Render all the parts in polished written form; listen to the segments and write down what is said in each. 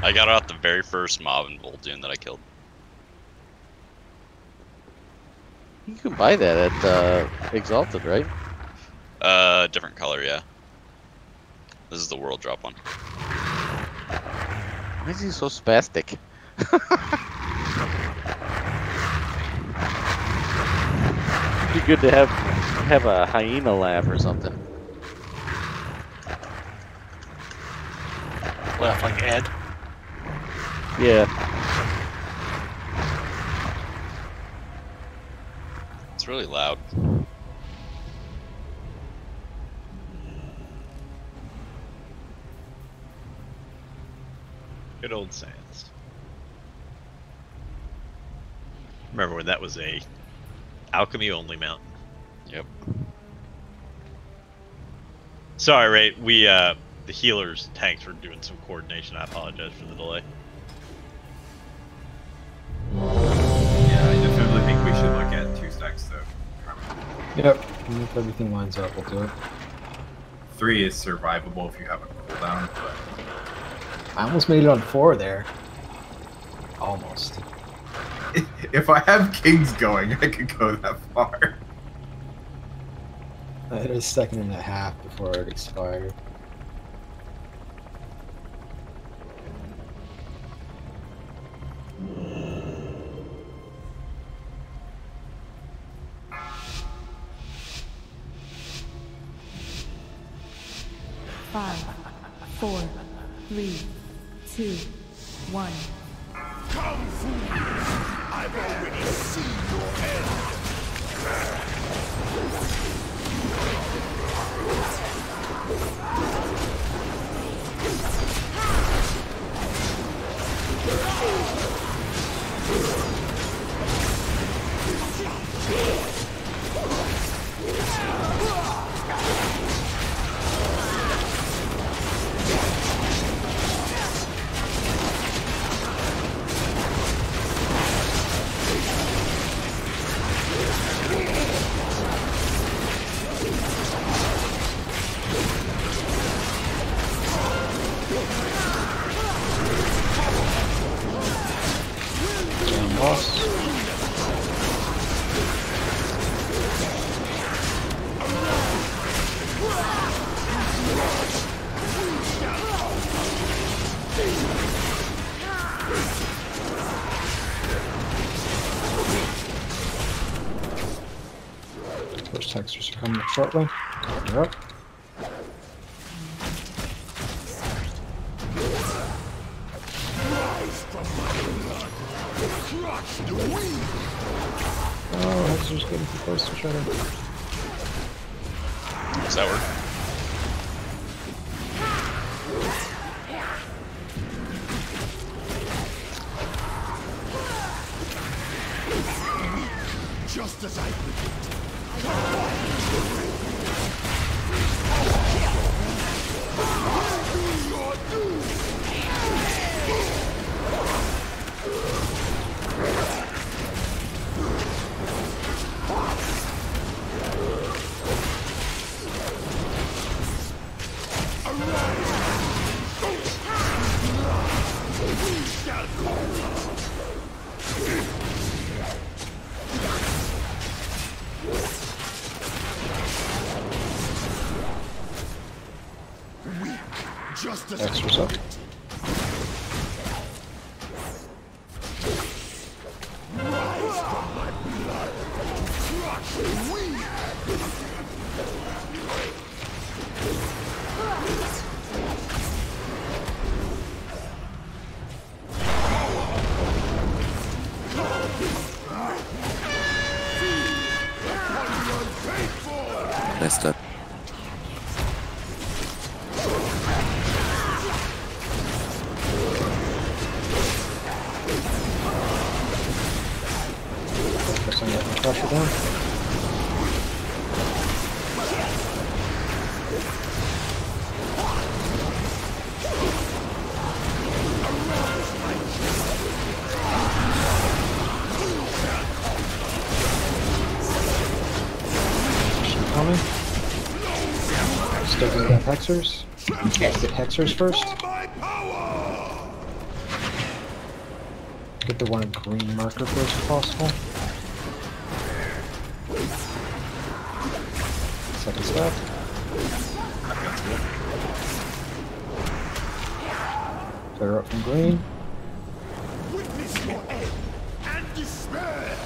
I got out the very first mob in Vol'jin that I killed. You can buy that at Exalted, right? Different color, yeah. This is the world drop one. Why is he so spastic? It'd be good to have a hyena laugh or something. Laugh like Ed. Yeah. It's really loud. Good old Sands. Remember when that was a alchemy only mountain? Yep. Sorry, Ray. We the healers tanks were doing some coordination. I apologize for the delay. Yeah, I definitely think we should look at 2 stacks though. Yep, and if everything lines up, we'll do it. 3 is survivable if you have a cooldown, but I almost made it on 4 there. Almost. if I have kings going, I could go that far. I hit a 2.5 before it expired. Five, 4, 3, 2, 1. Come, fool! I've already seen your end! First textures are coming up shortly. You're up. Oh, Hexer's getting too close to each other. Does that work? Just as I predicted. Just as Hexer's up. rise from my blood. Crush we. Messed up. Focus on getting pressure down. Coming. Still gonna get Hexers. Let's get Hexers first. Get the one green marker first if possible. Second step. Clear up from green. Witness your end and despair.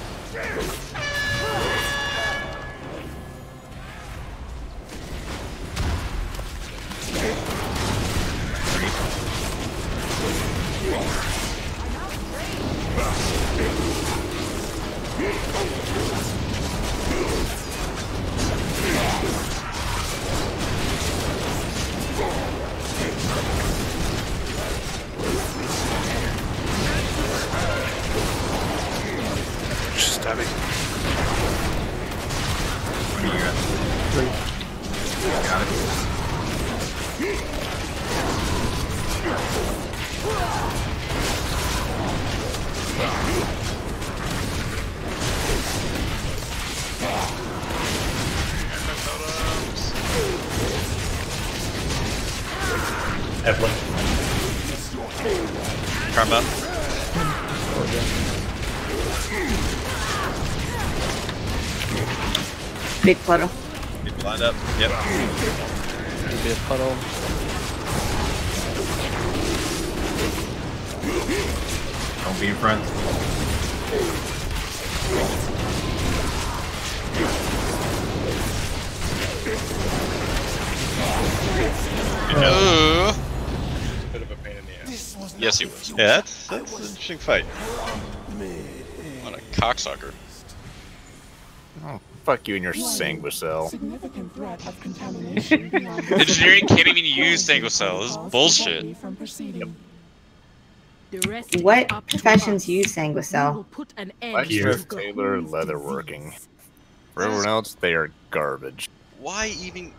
Stabbing. What do you got? 3. Got it. Evelyn. Karma. Big puddle. Get lined up. Yep. Maybe a puddle. Don't be in front. Bit of a pain in the ass. Yes, he was. Yeah, that's an interesting fight. What a cocksucker. Oh, fuck you and your Sanguicell. Significant threat of contamination beyond the Engineering can't even use Sanguicell. This is bullshit. from proceeding. What professions use Sanguicell? Blacksmith, tailor, leatherworking. For everyone else, they are garbage. Why even?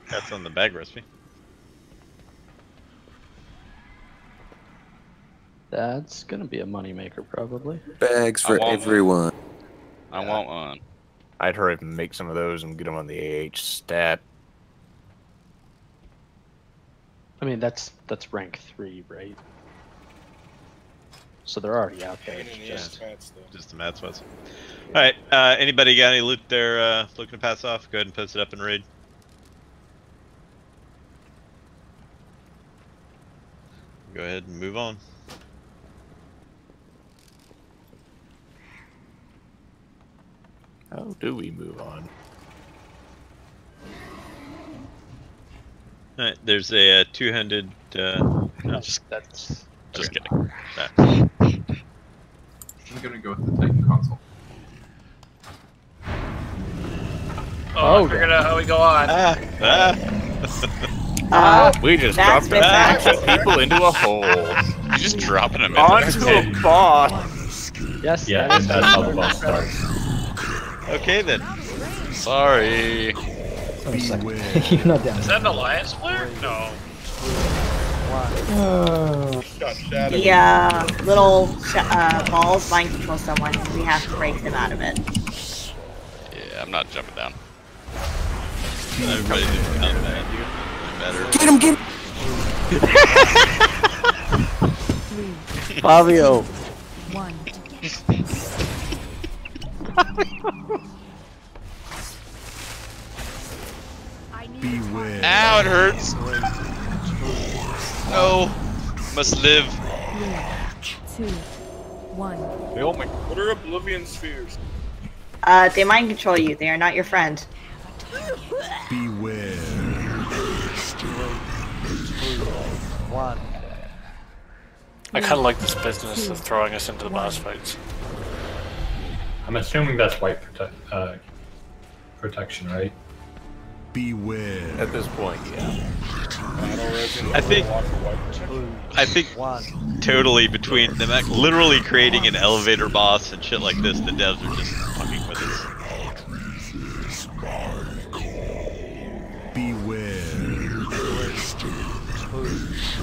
That's on the bag recipe. That's gonna be a moneymaker, probably. Bags for everyone. I want one. I'd hurry up and make some of those and get them on the AH stat. I mean, that's rank 3, right? So they're already out there. Pain in the ass mats, though. Just the mad sweats. Alright, anybody got any loot they're looking to pass off? Go ahead and post it up in raid. Go ahead and move on. How do we move on? Alright, there's a 200. No, That's just Okay. kidding. I'm gonna go with the Titan console. Oh, I figured out how we go on. We just That's dropped a bunch of people into a hole. You just dropping him Onto a boss. yes. Yeah, that is that's how the boss starts. Okay then. Sorry. Wait a second. You're not down. Is that an alliance player? No. Got shadowed. The little balls mind control someone. We have to break them out of it. Yeah, I'm not jumping down. Everybody did not bad. Better. Get him, get him! Fabio. 1. Beware. Ow, it hurts. No. Must live. 3, 2, 1. What are Oblivion Spheres? They mind control you. They are not your friend. Beware. 1. I kind of like this business of throwing us into the boss fights. I'm assuming that's white protection, right? Beware. At this point, yeah. I think totally between them literally creating an elevator boss and shit like this, the devs are just fucking with us. Beware.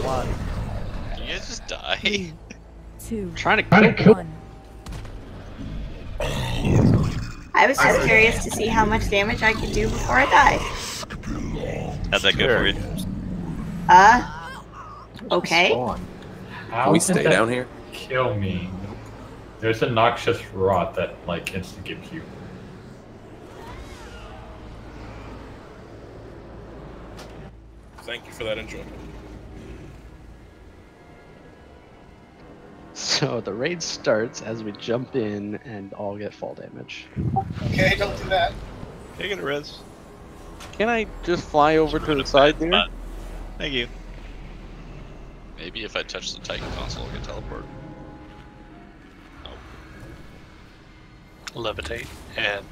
1. Did you guys just die? 2, Trying to kill. 1. I was just curious to see how much damage I could do before I died. How'd that go for you? Okay. How we did stay that down here? Kill me. There's a noxious rot that like insta gives you. Thank you for that enjoyment. So the raid starts as we jump in and all get fall damage. Okay, don't do that. Take it a res. Can I just fly over to the side there? Thank you. Maybe if I touch the Titan console, I can teleport. Levitate and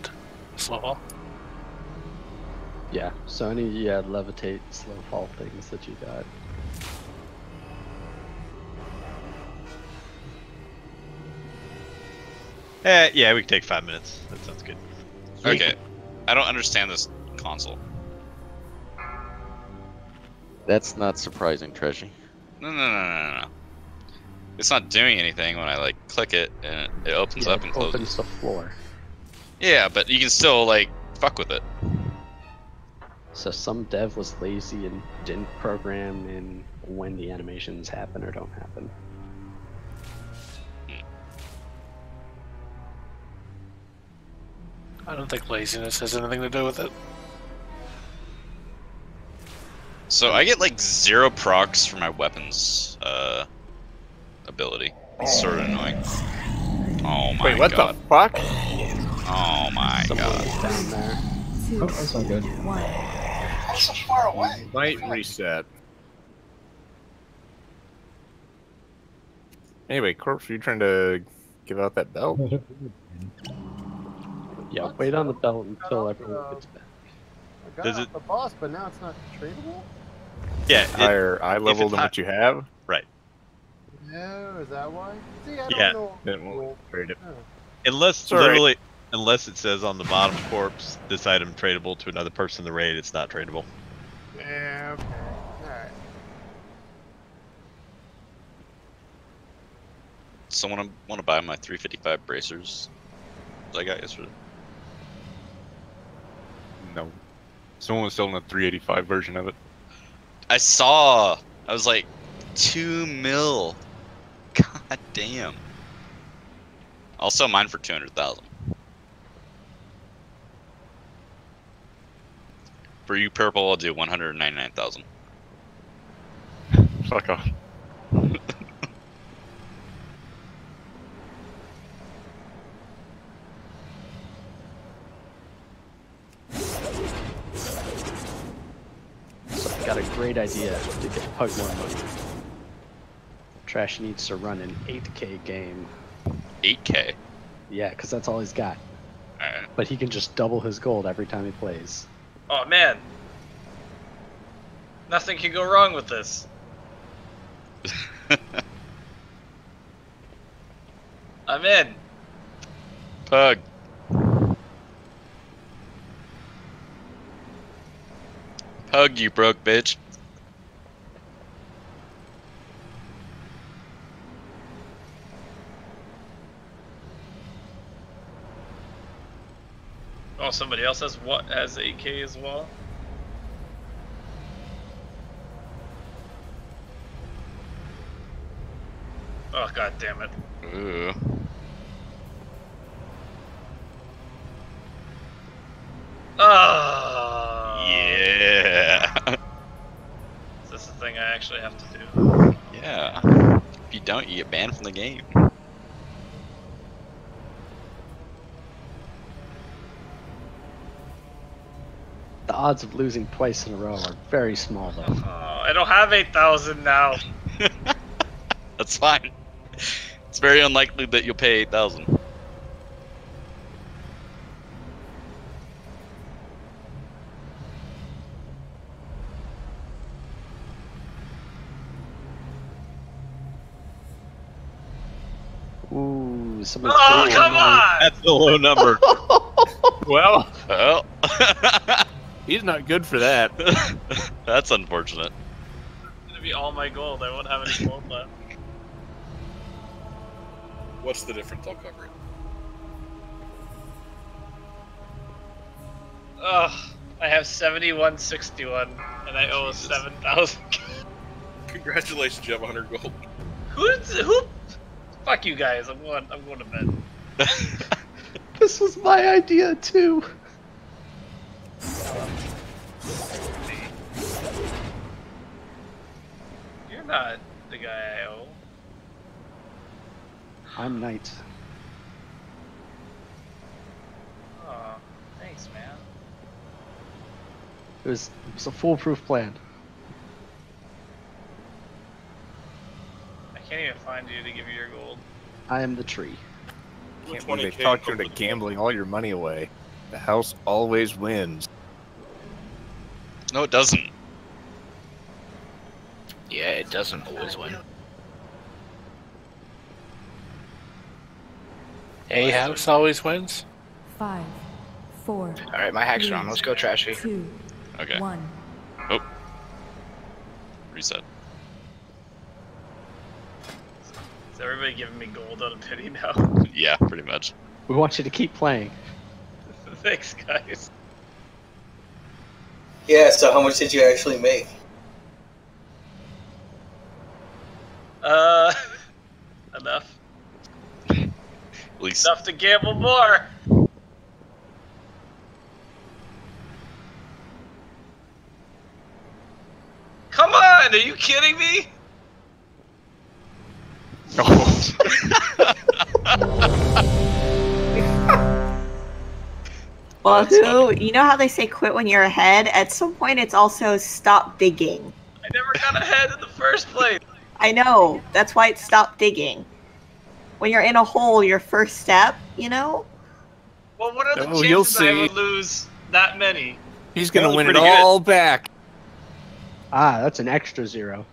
slow fall. Yeah, so any levitate, slow fall things that you got. Yeah, we can take 5 minutes. That sounds good. Okay. I don't understand this console. That's not surprising, Treasure. No. It's not doing anything when I like click it and it opens up and closes. Opens the floor. Yeah, but you can still like fuck with it. So some dev was lazy and didn't program in when the animations happen or don't happen. I don't think laziness has anything to do with it. So I get like 0 procs for my weapons ability. It's sort of annoying. Oh my god. Wait, what the fuck? Oh my god. Down there. Oh, that's not good. I'm so far away. Might reset. Anyway, Corpse, are you trying to give out that belt? Yeah, wait on the belt until everyone gets back. I got Does off it- the boss, but now it's not tradable? Yeah. Higher eye level it's than high- what you have? Right. No, is that why? See, I Yeah. don't know. Then we'll trade it. Unless Sorry. literally, unless it says on the bottom corpse, this item tradable to another person in the raid, it's not tradable. Yeah, okay. Alright. Someone want to buy my 355 bracers that I got yesterday? No. Someone was selling a 385 version of it. I saw. I was like, 2 mil. God damn. I'll sell mine for 200,000. For you, purple, I'll do 199,000. Fuck off. So I've got a great idea to get Pug more money. Trash needs to run an 8K game. 8K? Yeah, because that's all he's got. Alright. But he can just double his gold every time he plays. Oh man. Nothing can go wrong with this. I'm in. Pug. Pug, you broke bitch. Oh, somebody else has what has 8K as well. Oh god damn it. Ooh. Oh. Yeah. Is this the thing I actually have to do? Yeah. If you don't, you get banned from the game. The odds of losing twice in a row are very small, though. Oh, I don't have 8,000 now. That's fine. It's very unlikely that you'll pay 8,000. Ooh, somebody. Oh, come on! That's a low number. Well, Well, he's not good for that. that's unfortunate. It's gonna be all my gold. I won't have any gold left. What's the difference? I'll cover it. Ugh, I have 7161 and I owe 7,000. Congratulations, you have 100 gold. Who Fuck you guys. I'm going to bed. This was my idea too. You're not the guy I owe. I'm Knight. Oh, thanks, man. It was a foolproof plan. I can't even find you to give you your gold. I am the tree. Can't believe they talked you into gambling all your money away. The house always wins. No, it doesn't. Yeah, it doesn't always win. A house always wins? 5, 4. Alright, my hack's are on. Let's go, Trashy. 2, Okay. 1. Oh. Reset. Is everybody giving me gold out of pity now? Yeah, pretty much. We want you to keep playing. Thanks, guys. Yeah, so how much did you actually make? Enough. At least. Enough to gamble more. Come on, are you kidding me? Well, you know how they say quit when you're ahead? At some point, it's also stop digging. I never got ahead in the first place. I know. That's why it's stop digging. When you're in a hole, your first step, you know? Well, what are the Oh, you'll chances I see. would lose that many? He's gonna win it pretty good. all back. Ah, that's an extra 0.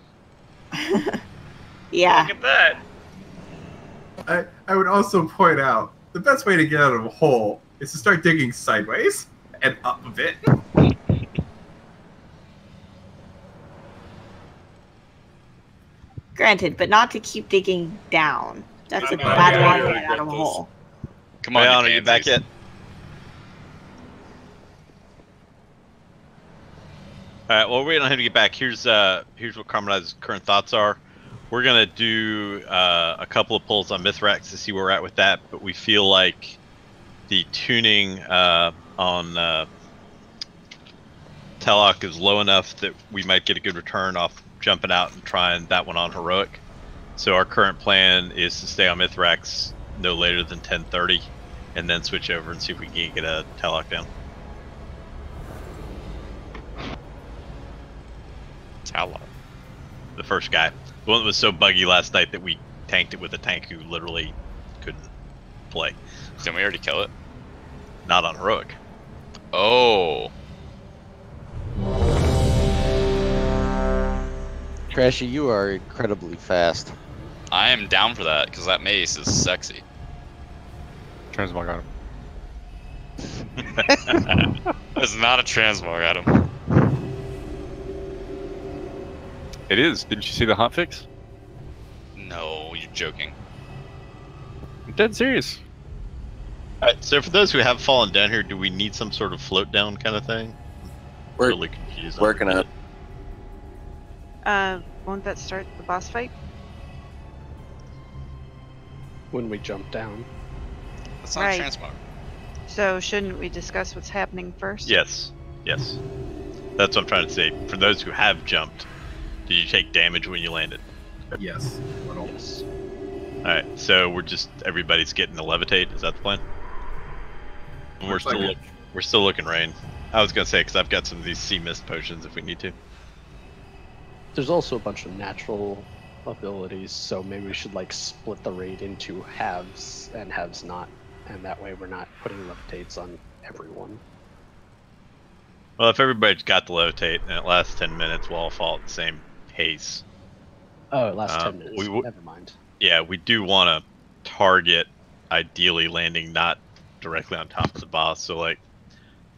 Yeah. Look at that. I would also point out the best way to get out of a hole is to start digging sideways and up a bit. Granted, but not to keep digging down. That's a No, bad yeah, way yeah, to yeah, get out of a those- hole. Come on, Leon, are you you back pansies. yet? Alright, well, we're waiting on him to get back. Here's what Carmeline's current thoughts are. We're gonna do a couple of pulls on Mithrax to see where we're at with that, but we feel like the tuning on Telok is low enough that we might get a good return off jumping out and trying that one on Heroic. So our current plan is to stay on Mithrax no later than 10:30, and then switch over and see if we can get a Telok down. Telok. The first guy. The one that was so buggy last night that we tanked it with a tank who literally couldn't play. Didn't we already kill it? Not on Heroic. Oh. Trashy, you are incredibly fast. I am down for that, because that mace is sexy. Transmog on him. It's not a transmog, Adam. It is. Didn't you see the hotfix? No, you're joking. I'm dead serious. Alright, so for those who have fallen down here, do we need some sort of float down kind of thing? We're really confused. working on it. Won't that start the boss fight? When we jump down. That's not Right. a transmog. So shouldn't we discuss what's happening first? Yes. Yes. That's what I'm trying to say. For those who have jumped, do you take damage when you landed? Yes. Yes. Alright, so everybody's getting to levitate, is that the plan? And Looks like it. we're still looking rain. I was gonna say, because I've got some of these sea mist potions if we need to. There's also a bunch of natural abilities, so maybe we should like split the raid into halves and halves not, and that way we're not putting levitates on everyone. Well, if everybody's got the levitate and it lasts 10 minutes, we'll all fall at the same pace. Oh, it lasts 10 minutes. Never mind. Yeah, we do want to target, ideally landing not directly on top of the boss. So, like,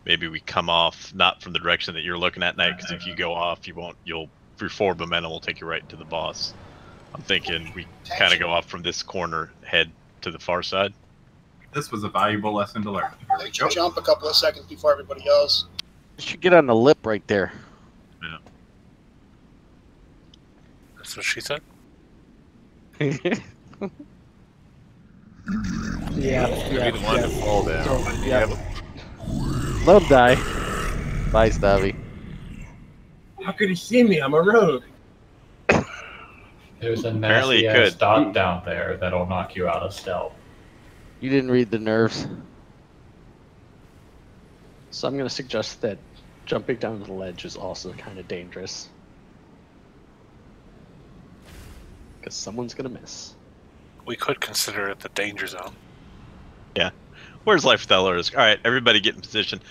maybe we come off not from the direction that you're looking at, Knight, because if you go off, your forward momentum will take you right to the boss. I'm thinking we kind of go off from this corner, head to the far side. This was a valuable lesson to learn. They jump a couple of seconds before everybody else. You should get on the lip right there. Yeah. That's what she said. Yeah. You're the one to fall down. So, yeah. Let him die. Bye, Stabby. How could he see me? I'm a rogue. There's a Apparently nasty it ass could. dot down there that'll knock you out of stealth. You didn't read the nerves. So I'm going to suggest that jumping down the ledge is also kind of dangerous. Because someone's going to miss. We could consider it the danger zone. Yeah. Where's Life Without Orders? Alright, everybody get in position.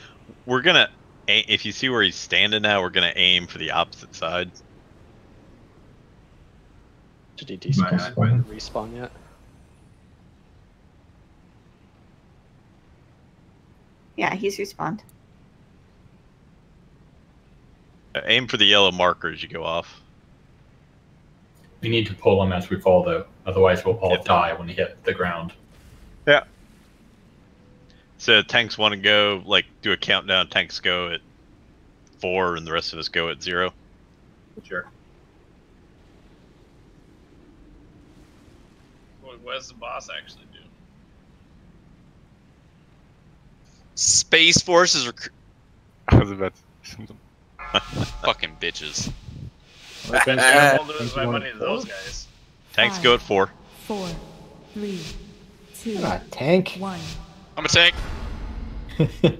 We're gonna, if you see where he's standing now, we're gonna aim for the opposite side. Did he respawn yet? Yeah, he's respawned. Aim for the yellow marker as you go off. We need to pull him as we fall, though. Otherwise, we'll all die when he hit the ground. Yeah. So tanks want to go, like, do a countdown. Tanks go at 4, and the rest of us go at 0. Sure. What does the boss actually do? Space Forces recruit. I was about to... Fucking bitches. I'll lose my money to those guys. Tanks go at 4. 4, 3, 2, You're not a tank. 1. I'm a tank. He's at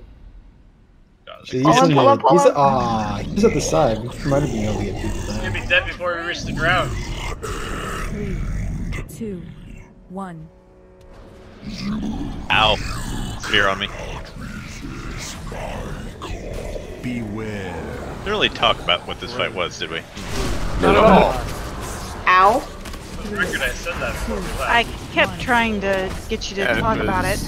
the side. We might have been able to get people down. You'll be dead before we reach the ground. 3, 2, 1. Ow. Spear on me. Beware. Didn't really talk about what this fight was, did we? Not at all. Ow. For the record, I said that before we left. I kept trying to get you to talk about it.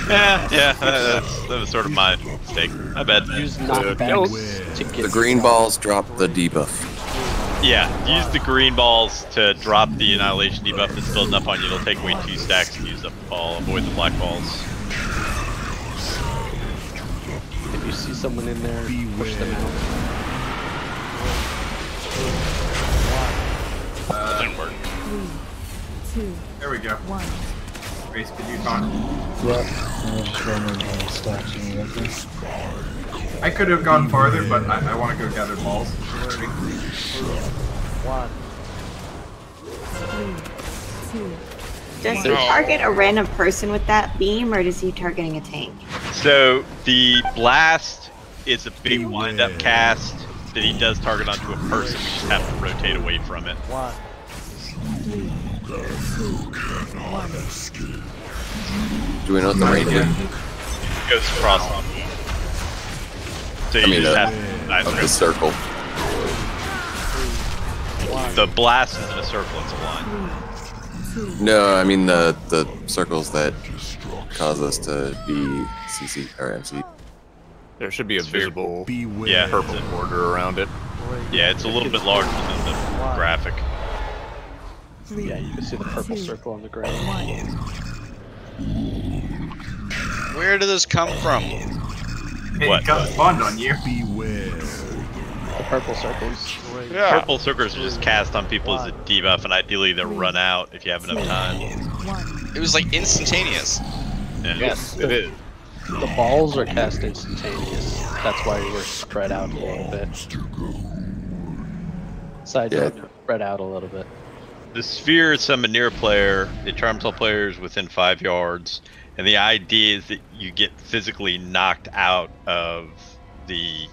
Yeah, that was sort of my mistake. I bet. Use knockbacks to get The green balls drop the debuff. Yeah, use the green balls to drop the annihilation debuff that's building up on you. It'll take away 2 stacks and use up the ball. Avoid the black balls. If you see someone in there, push them out. That didn't work. 3, 2, There we go. 1. Grace, could you talk? Yep. Just running stacks and everything. I could have gone farther, but I want to go gather balls. 1. 3, 2. Does he target a random person with that beam, or is he targeting a tank? So the blast is a big wind-up cast that he does target onto a person. We just have to rotate away from it. 1. 3, 2, 1. Do we know what the range is? It goes across on. So you just have of the circle. The blast is in a circle, it's a line. No, I mean the circles that cause us to be CC or MC. There should be a visible purple border around it. Yeah, it's a little bit larger than the graphic. Yeah, you can see the purple circle on the ground. Where did this come from? It got spawned on you. The purple circles. Yeah. Purple circles are just cast on people as a debuff, and ideally they'll run out if you have enough time. It was like instantaneous. Yeah. Yes, it is. The balls are cast instantaneous. That's why we're spread out a little bit. Sides are spread out a little bit. The sphere summon near a player. It charms all players within 5 yards, and the idea is that you get physically knocked out of the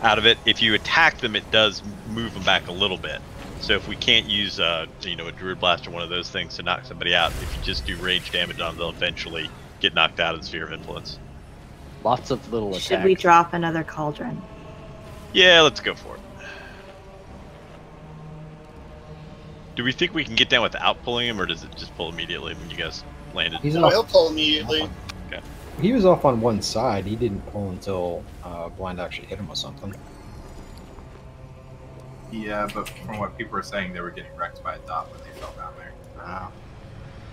it. If you attack them, it does move them back a little bit. So if we can't use a Druid Blast or one of those things to knock somebody out, if you just do range damage on them, they'll eventually get knocked out of the sphere of influence. Lots of little attacks. Should we drop another cauldron? Yeah, let's go for it. Do we think we can get down without pulling him, or does it just pull immediately when you guys landed? He'll pull immediately. Okay. He was off on one side. He didn't pull until Blind actually hit him with something. Yeah, but from what people are saying, they were getting wrecked by a dot when they fell down there.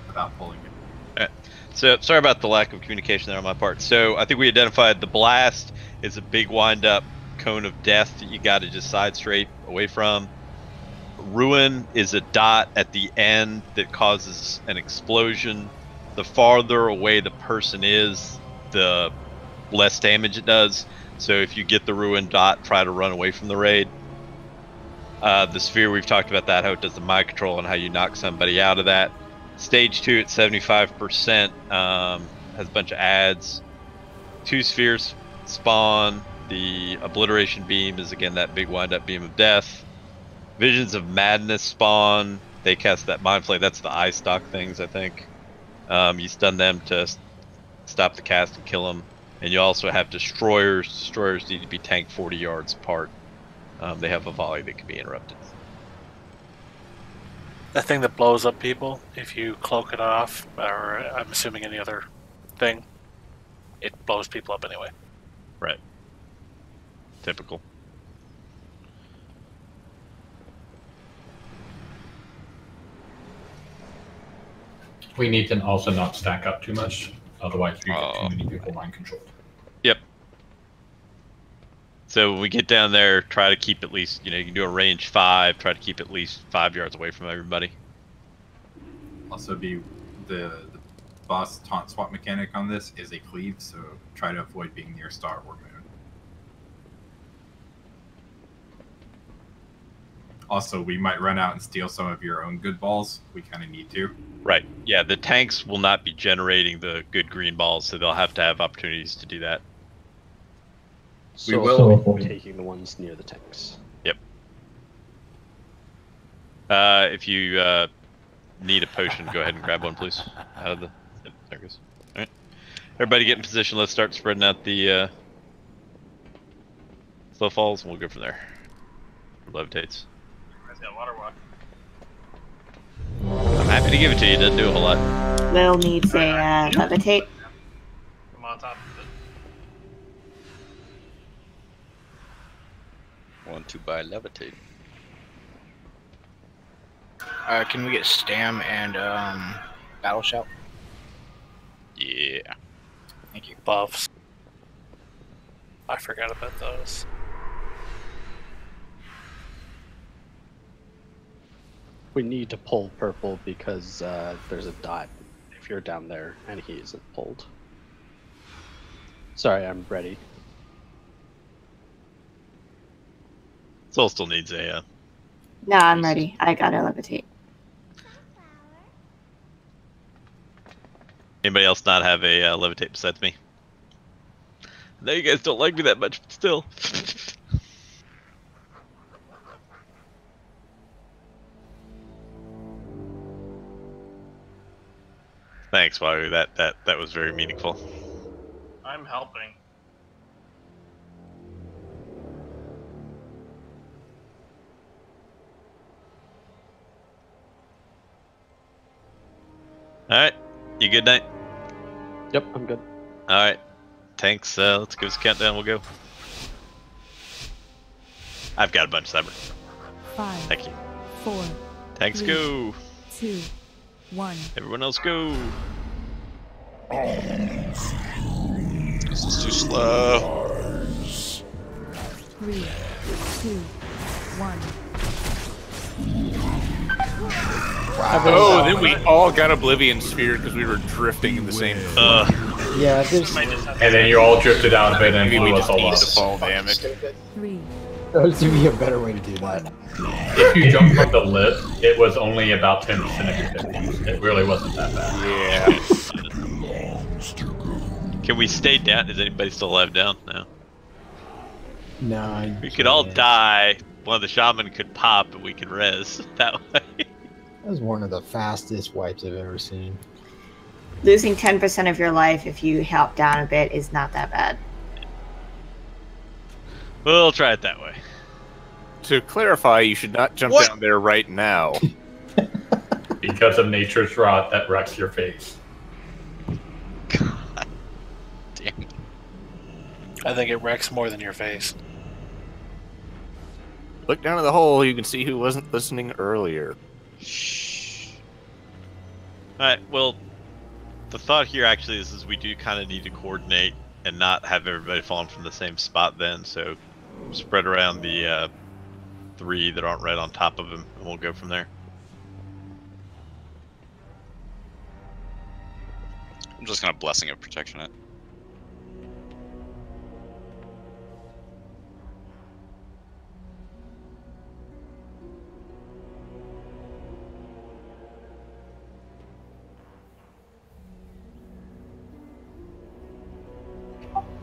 Without pulling him. Alright. So, sorry about the lack of communication there on my part. So, I think we identified the blast is a big wind-up cone of death that you got to just side straight away from. ruin is a dot at the end that causes an explosion. The farther away the person is, the less damage it does. So if you get the ruin dot, try to run away from the raid. The sphere, we've talked about that, how it does the mind control and how you knock somebody out of that. Stage 2 at 75%, has a bunch of ads. 2 spheres spawn. The obliteration beam is again that big wind up beam of death. Visions of madness spawn. They cast that mind flame. That's the eye stock things, I think. You stun them to stop the cast and kill them. And you also have destroyers. Destroyers need to be tanked 40 yards apart. They have a volley that can be interrupted. The thing that blows up people, if you cloak it off, or I'm assuming any other thing, it blows people up anyway. Right. Typical. We need to also not stack up too much, otherwise we get too many people mind controlled. Yep. So when we get down there, try to keep at least, you can do a range 5, try to keep at least 5 yards away from everybody. Also, the boss taunt swap mechanic on this is a cleave, so try to avoid being near star or moon. Also, we might run out and steal some of your own good balls. We kind of need to. Right. Yeah, the tanks will not be generating the good green balls, so they'll have to have opportunities to do that. So we will be taking the ones near the tanks. Yep. If you need a potion, go ahead and grab one, please. Out of the... Yep, there it goes. Alright. Everybody get in position. Let's start spreading out the slow falls, and we'll go from there. Levitates. Water walk. I'm happy to give it to you. It doesn't do a whole lot. Will needs a levitate. I'm on top of it. Want to buy levitate? Can we get Stam and Battle Shout? Yeah. Thank you. Buffs. I forgot about those. We need to pull purple because there's a dot if you're down there and he isn't pulled. Sorry, I'm ready. Soul still needs a... No, I'm ready. I gotta levitate. Anybody else not have a levitate besides me? I know you guys don't like me that much, but still. Thanks, Wahoo. That was very meaningful. I'm helping. Alright. You good, Knight? Yep, I'm good. Alright. Tanks, let's give us a countdown, we'll go. I've got a bunch, Cyber. 5, Thank you. 4, Tanks 3, go! 2, 1. Everyone else go! This is too slow. 3, 2, 1. Oh, then we all got Oblivion Sphere because we were drifting in the same. Yeah, there's. And then you all drifted out of it and Maybe we blew just us all need up. to fall, damn it. 3. There's to be a better way to do that. If you jump from the lip, it was only about 10% of your damage. It really wasn't that bad. Yeah. Can we stay down? Is anybody still alive down? No. No. We could all die. One of the shaman could pop and we could res that way. That was one of the fastest wipes I've ever seen. Losing 10% of your life if you help down a bit is not that bad. We'll try it that way. To clarify, you should not jump down there right now. Because of nature's rot that wrecks your face. God damn it. I think it wrecks more than your face. Look down at the hole, you can see who wasn't listening earlier. Alright, well, the thought here actually is we do kind of need to coordinate and not have everybody falling from the same spot then, so spread around the 3 that aren't right on top of him, and we'll go from there. I'm just gonna Blessing of Protection it.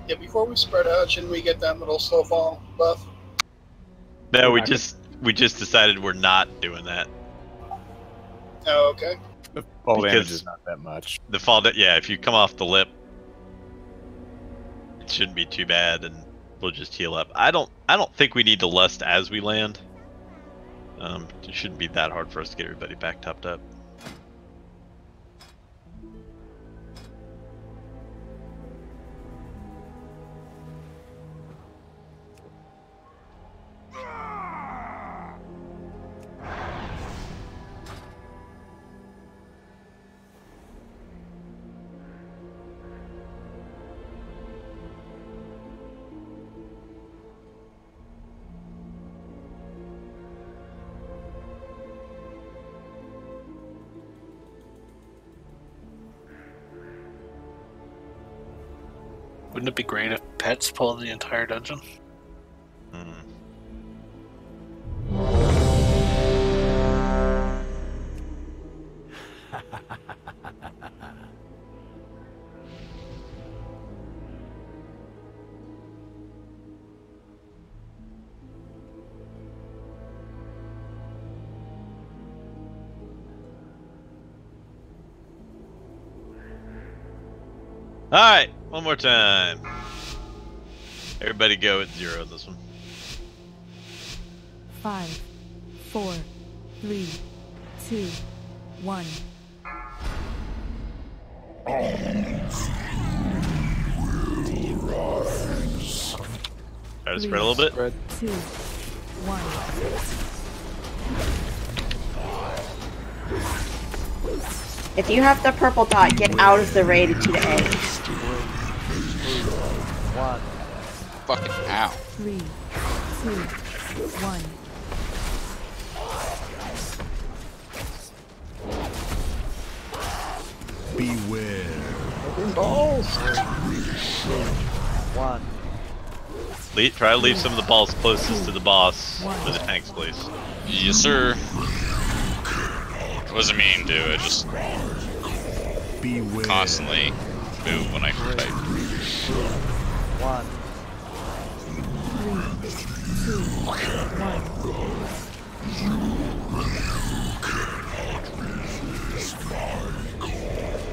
Yeah, before we spread out, shouldn't we get that little slow fall buff? No, we just decided we're not doing that. Oh, okay. The fall damage Because is not that much. The fall, yeah, if you come off the lip, it shouldn't be too bad, and we'll just heal up. I don't think we need to lust as we land. It shouldn't be that hard for us to get everybody back topped up. Wouldn't it be great if pets pulled the entire dungeon? Alright, one more time. Everybody go at 0 on this one. 5, 4, 3, 2, 1. Try to spread a little bit. 2, 1. If you have the purple dot, get out of the raid to the A. 1. Fucking ow. 3, 2, 1. Beware. Balls. 1. Try to leave some of the balls closest to the boss for the tanks, please. Yes, sir. Wasn't mean to. I just constantly move when I type. 1. 3, 2, 1.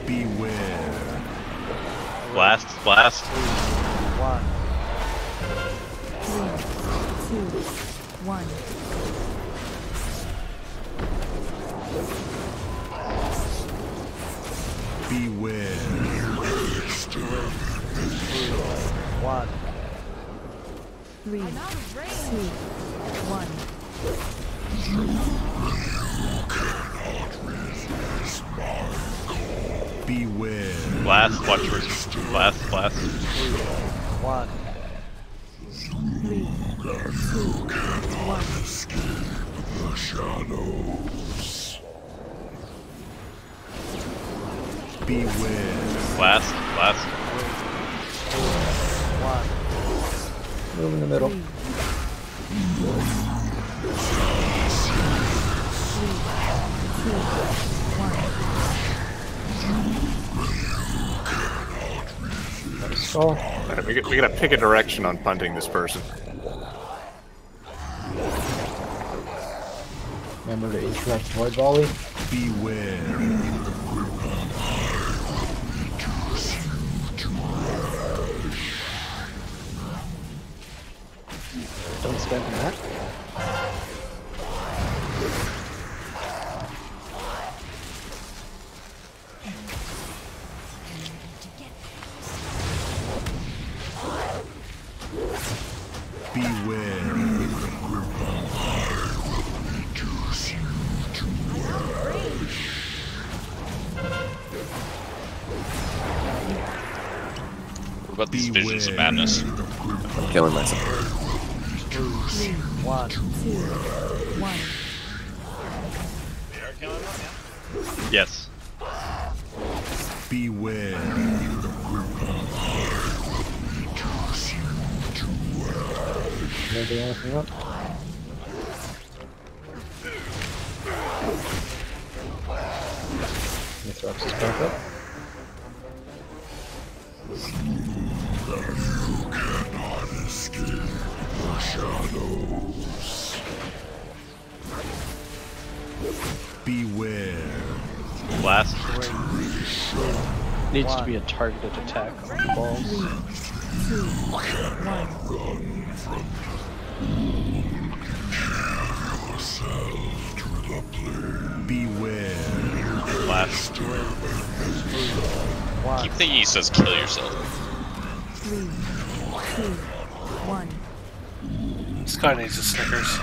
Beware. Blast, blast. 3, 2, 1. Beware. 1. 3, 2, 1. Beware. Blast, watch your blast, blast. 1. 3, 2, 1. The shadows. Beware. Blast, blast. 1. Move in the middle. 3, 2, 1. Skull. Alright, we gotta pick a direction on punting this person. Remember to interrupt void volley. Beware. Don't spend that. Beware. What about these visions of madness? I'm killing myself. 1. 2, 1. Yes. Beware. Can I do anything up? Mithrax is back up. You cannot escape the shadows. Beware. Blast. Needs to be a targeted attack on the balls. 3, 2, 1. Beware. Blast. 1. Keep thinking he says kill yourself. 3, 2, 1. This guy needs a Snickers.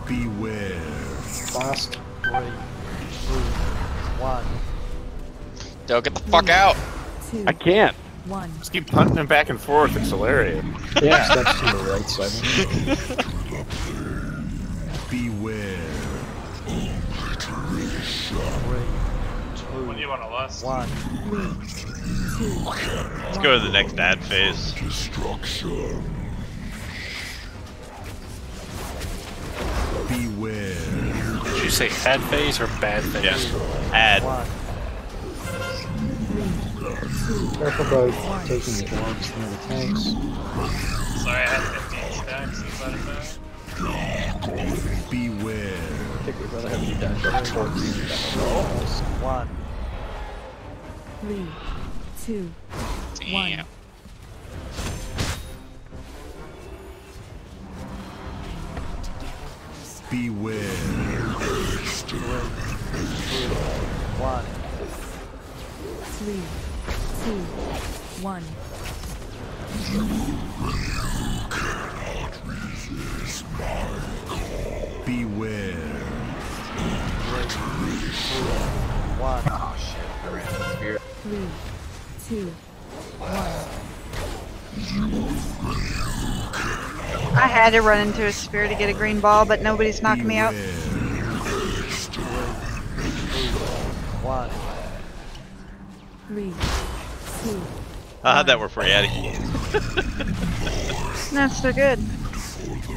Beware. Last 3, 2, 1. Yo, get the fuck out! 2, I can't. 1. Just keep punting him back and forth. It's hilarious. Yeah, steps to the right side. Beware. What do you want to last? 1. 3, 2, Let's go to the next ad phase. Destruction. Beware. Did you say ad phase or bad phase? Yeah. Ad. 1. Careful about taking the orbs near the tanks. Sorry, I had 15 stacks inside of that. Beware. I think we'd rather have you die for orbs. 1. 3, 2, 1. Damn. Beware. 1. 3, 2, 1. Beware. 1. Oh shit, I ran out of spirit. 3, 2, 1. I had to run into a spear to get a green ball, but nobody's knocking me out. 1. 3, 2. How'd that work for you, Addy? Not so good.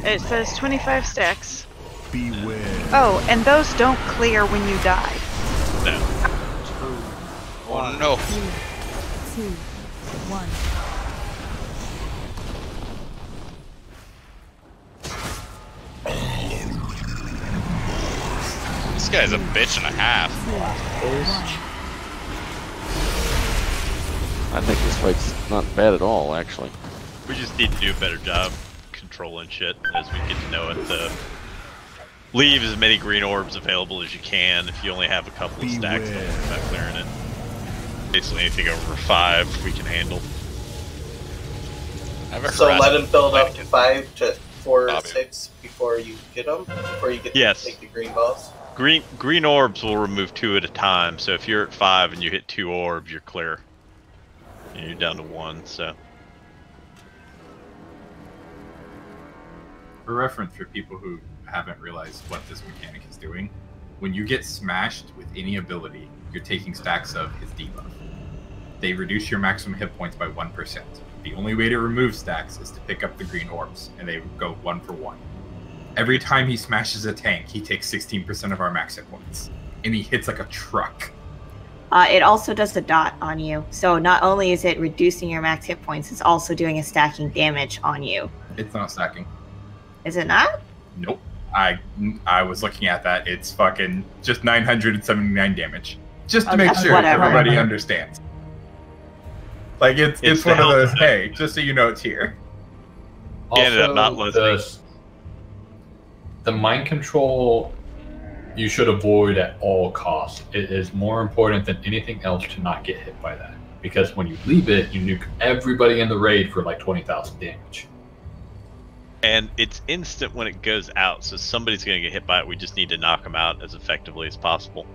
It says 25 stacks. Beware. Oh, and those don't clear when you die. No. Oh no. 3, 2, 1. This guy's a bitch and a half. Oh. I think this fight's not bad at all, actually. We just need to do a better job controlling shit as we get to know it. Leave as many green orbs available as you can. If you only have a couple of stacks, don't worry about clearing it. Basically anything over 5 we can handle. So let him build up to 5 to 4 or 6 before you get them? Before you get to take the green balls? Green orbs will remove 2 at a time, so if you're at 5 and you hit 2 orbs, you're clear. And you're down to 1, so. For reference, for people who haven't realized what this mechanic is doing, when you get smashed with any ability, you're taking stacks of his debuff. They reduce your maximum hit points by 1%. The only way to remove stacks is to pick up the green orbs, and they go 1 for 1. Every time he smashes a tank, he takes 16% of our max hit points. And he hits like a truck. It also does the dot on you. So not only is it reducing your max hit points, it's also doing a stacking damage on you. It's not stacking. Is it not? Nope. I was looking at that. It's fucking just 979 damage. Just to make sure everybody understands. Like, it's one of those, hey, just so you know it's here. Also, the mind control you should avoid at all costs. It is more important than anything else to not get hit by that. Because when you leave it, you nuke everybody in the raid for like 20,000 damage. And it's instant when it goes out, so somebody's going to get hit by it. We just need to knock them out as effectively as possible.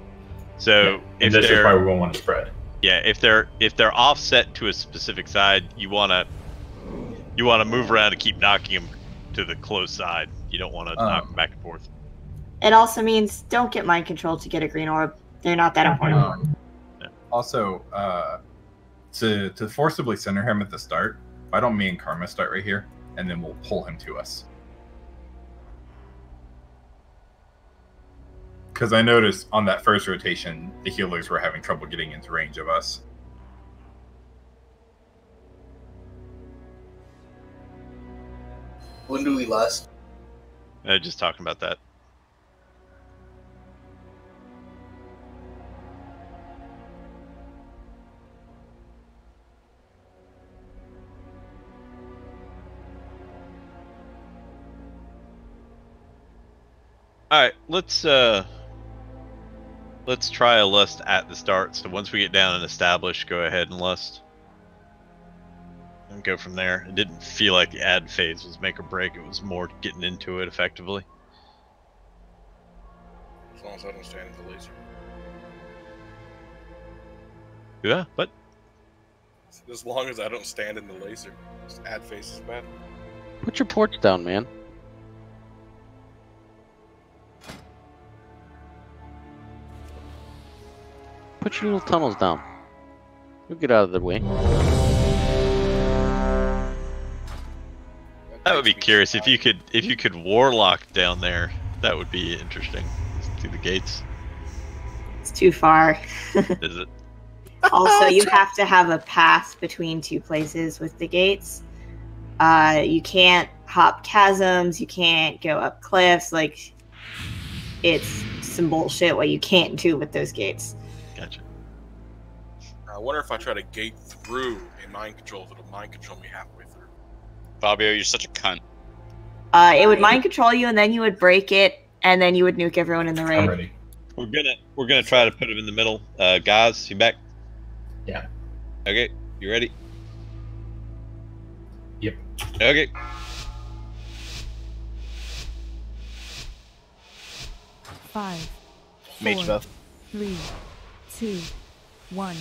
So and this is why we won't want to spread. Yeah, if they're offset to a specific side, you want to You want to move around and keep knocking them to the close side. You don't want to knock them back and forth. It also means don't get mind control to get a green orb. They're not that important. Also, to forcibly center him at the start, why don't me and Karma start right here, and then we'll pull him to us. Because I noticed on that first rotation, the healers were having trouble getting into range of us. When do we last? Just talking about that. All right, let's try a lust at the start. So once we get down and established, go ahead and lust. And go from there. It didn't feel like the ad phase was make or break. It was more getting into it effectively. As long as I don't stand in the laser. Yeah, but as long as I don't stand in the laser, this ad phase is bad. Put your porch down, man. Put your little tunnels down. You'll get out of the way. I would be curious if you could warlock down there. That would be interesting. Through the gates. It's too far. Is it? Also, you have to have a path between two places with the gates. You can't hop chasms. You can't go up cliffs. Like, it's some bullshit what you can't do with those gates. Gotcha. I wonder if I try to gate through a mind control, if it'll mind control me halfway through. Fabio, you're such a cunt. It would mind control you, and then you would break it, and then you would nuke everyone in the raid. I'm ready. We're gonna try to put him in the middle. Guys, you back? Yeah. Okay, you ready? Yep. Okay. Five, Mage four, buff. 3, 2, 1.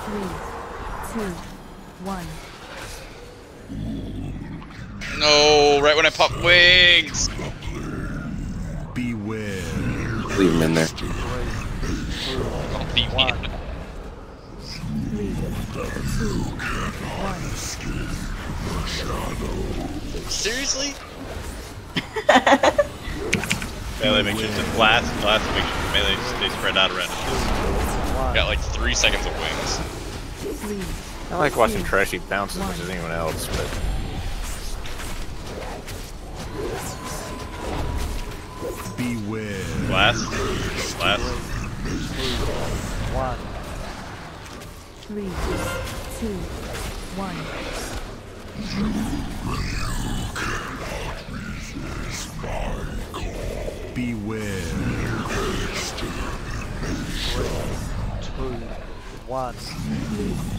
Three, two, one. No, right when I pop wings. Beware. Leave him in there. Don't beat me. 3, 2, 1. Seriously? Melee makes sure it's last makes sure melee stay spread out around it. Got like 3 seconds of wings. I like watching Trashy bounce as much as anyone else, but beware. Last. 1. 3, 2, 1. Beware. 3, 2, 1. 3, 2,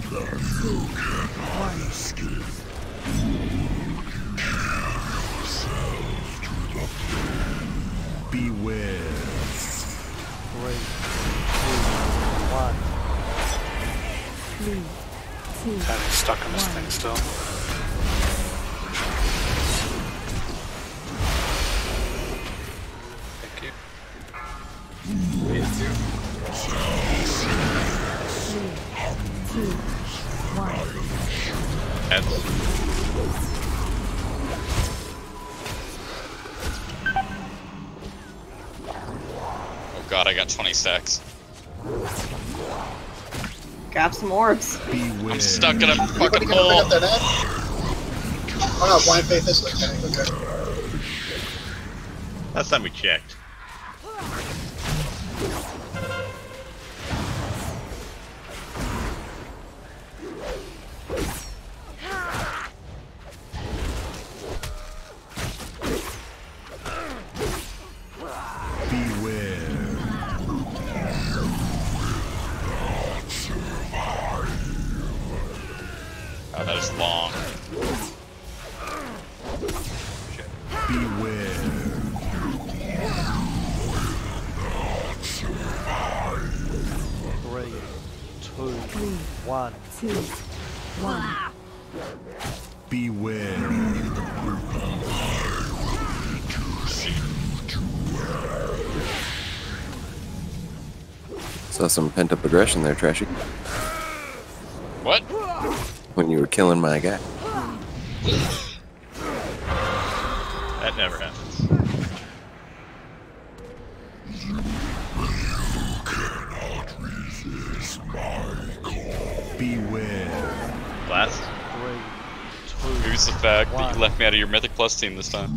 1. Beware. 3, 2, 1. 3, 2, I'm stuck in this thing still. Thank you. Me too. 3, 2, 1. Oh god, I got 20 stacks. Grab some orbs. I'm stuck in a fucking Anybody gonna hole. pick up that ad? Oh no, blind faith is the tank. Okay. Last time we checked. Oh, that is long. Beware. 3, 2, 1. 2, 1. Beware. Saw some pent up aggression there, Trashy. What? When you were killing my guy. That never happens. Beware. Last. 3, 2, Maybe it's the fact that you left me out of your Mythic Plus team this time.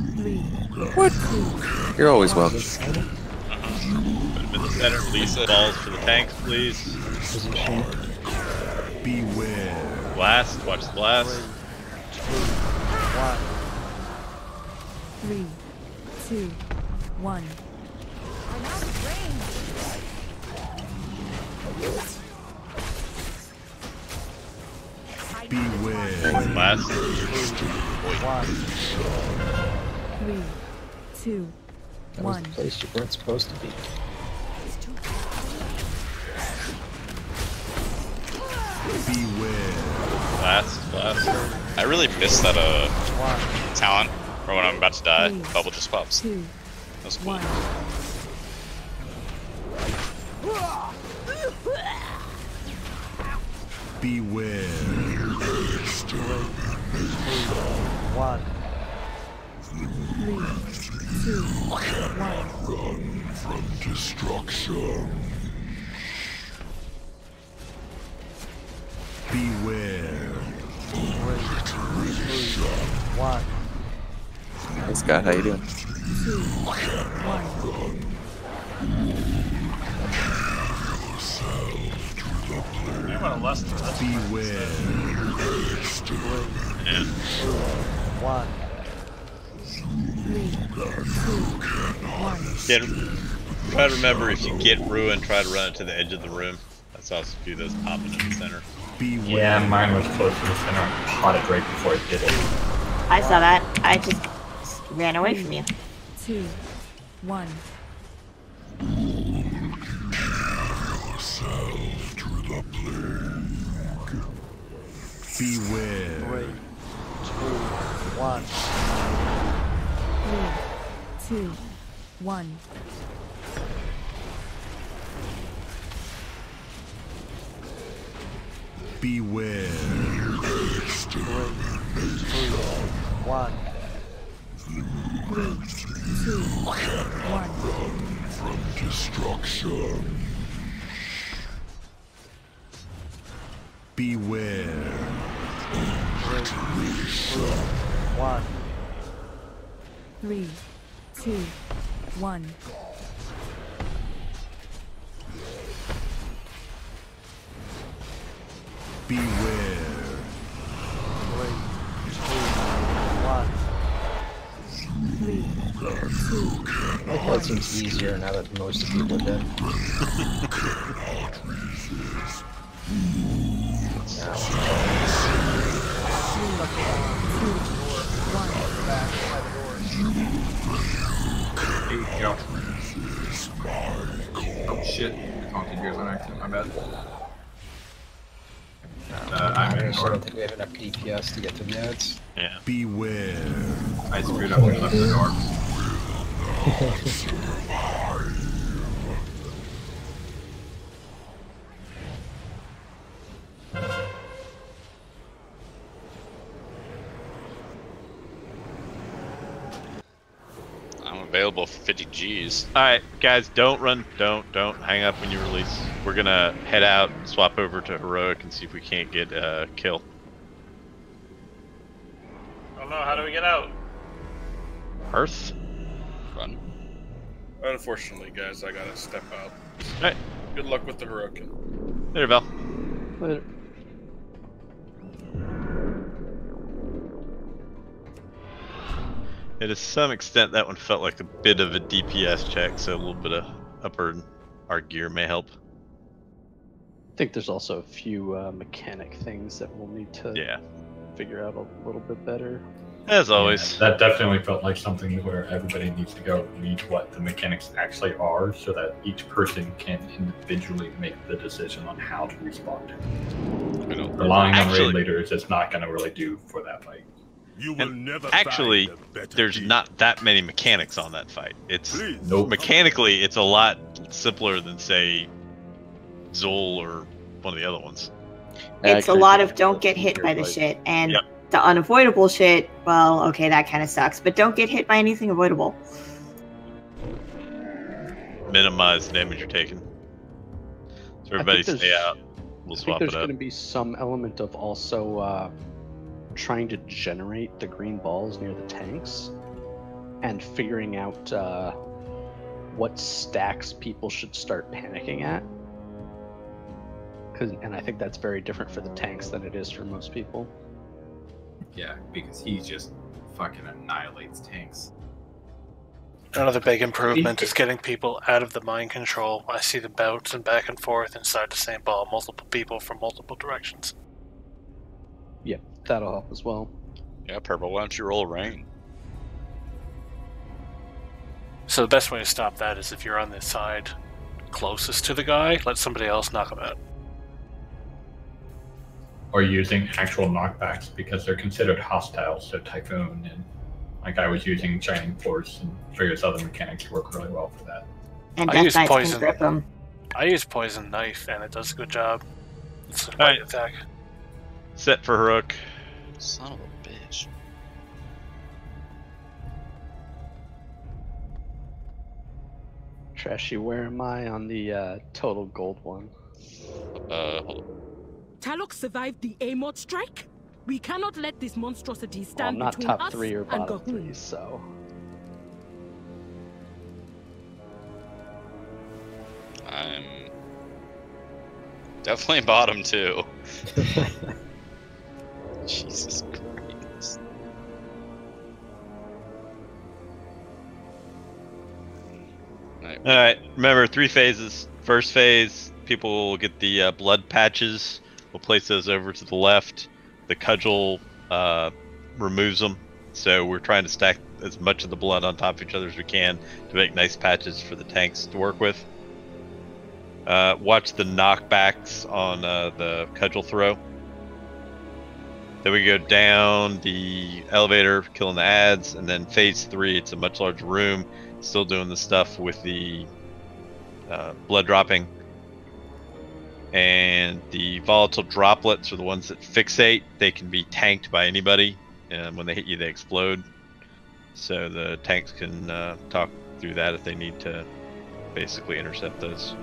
What? You're always welcome. Put him in the center. Release the balls for the tanks, please. Beware. Blast. Watch the blast. 3, 2, 1. I'm out of Beware. Blast. 3, 2, That was 1. the place you weren't supposed to be. Beware. Blast. I really missed that talent for when I'm about to die. Bubble just pops. 2, That's cool. 1. Beware. 3, 2, 1. 3, 2, 1. Run from destruction. Beware. 3, 2, 1. Hey Scott, how you doing? 2, 1. I want a less than that. Beware. 3, 1. 3, 2, 1. Try to remember, if you get ruined, try to run it to the edge of the room. That's also do those popping in the center. Yeah, mine was close to the center and caught it right before it did it. I saw that. I just ran away from you. 2, 1. Yourself to the plague. Beware. 3, 2, 1. 3, 2, 1. Beware. 3, 2, 1. 3, 2, 1. From destruction. Beware. 3, 2, 1. 3, 2, 1. Beware. 3, 2, 1. 3, 2. I thought it seems easier now that most of the people are dead. Hey, yo. Oh shit. I taunted yours on accident, my bad. I'm in I Horde. don't think we have enough DPS to get to the ads. Yeah. Beware. I screwed up and left the door. I'm available for 50 G's. Alright, guys, don't run. Don't hang up when you release. We're gonna head out, swap over to Heroic, and see if we can't get a kill. Oh no, how do we get out? Earth? Run. Unfortunately, guys, I gotta step out. Alright. Good luck with the Heroic. Later, Val. Later. Yeah, to some extent, that one felt like a bit of a DPS check, so a little bit of upper our gear may help. I think there's also a few mechanic things that we'll need to Yeah. figure out a little bit better. As always. That definitely felt like something where everybody needs to go read what the mechanics actually are so that each person can individually make the decision on how to respond. Relying on raid leaders is not going to really do for that fight. You will never actually, find a better there's deal. not that many mechanics on that fight. It's mechanically, it's a lot simpler than say Zol or one of the other ones. It's a lot of don't get hit by the shit, and the unavoidable shit, well, okay, that kind of sucks, but don't get hit by anything avoidable. Minimize the damage you're taking. So everybody stay out. We'll swap it there's up. going to be some element of also trying to generate the green balls near the tanks and figuring out what stacks people should start panicking at. And I think that's very different for the tanks than it is for most people. Yeah, because he just fucking annihilates tanks. Another big improvement is getting people out of the mind control. I see them bouncing back and forth inside the same ball, multiple people from multiple directions. Yeah, that'll help as well. Yeah, Purple, why don't you roll rain? So the best way to stop that is if you're on the side closest to the guy, let somebody else knock him out. Or using actual knockbacks because they're considered hostile, so Typhoon and like I was using Shining Force and various other mechanics work really well for that. And I use Death Knights can poison. grip 'em. I use poison knife and it does a good job. It's a light attack. Set for Rook. Son of a bitch. Trashy, where am I on the total gold one? Hold on. Talok survived the Amod strike? We cannot let this monstrosity Well, stand I'm not between top us 3 or and bottom Gahun. 3, so... I'm definitely bottom 2. Jesus Christ. Alright, remember 3 phases. First phase, people will get the blood patches. We'll place those over to the left. The cudgel removes them. So we're trying to stack as much of the blood on top of each other as we can to make nice patches for the tanks to work with. Watch the knockbacks on the cudgel throw. Then we go down the elevator, killing the ads, and then phase 3, it's a much larger room, still doing the stuff with the blood dropping. And the volatile droplets are the ones that fixate. They can be tanked by anybody, and when they hit you, they explode. So the tanks can talk through that if they need to basically intercept those.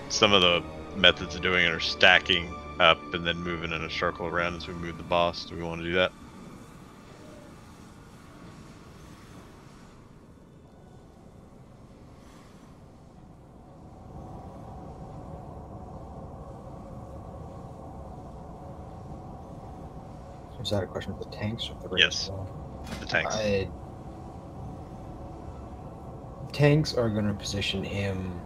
Some of the methods of doing it are stacking up and then moving in a circle around as we move the boss. Do we want to do that? Is that a question of the tanks or the raid? Yes, the tanks. Tanks are going to position him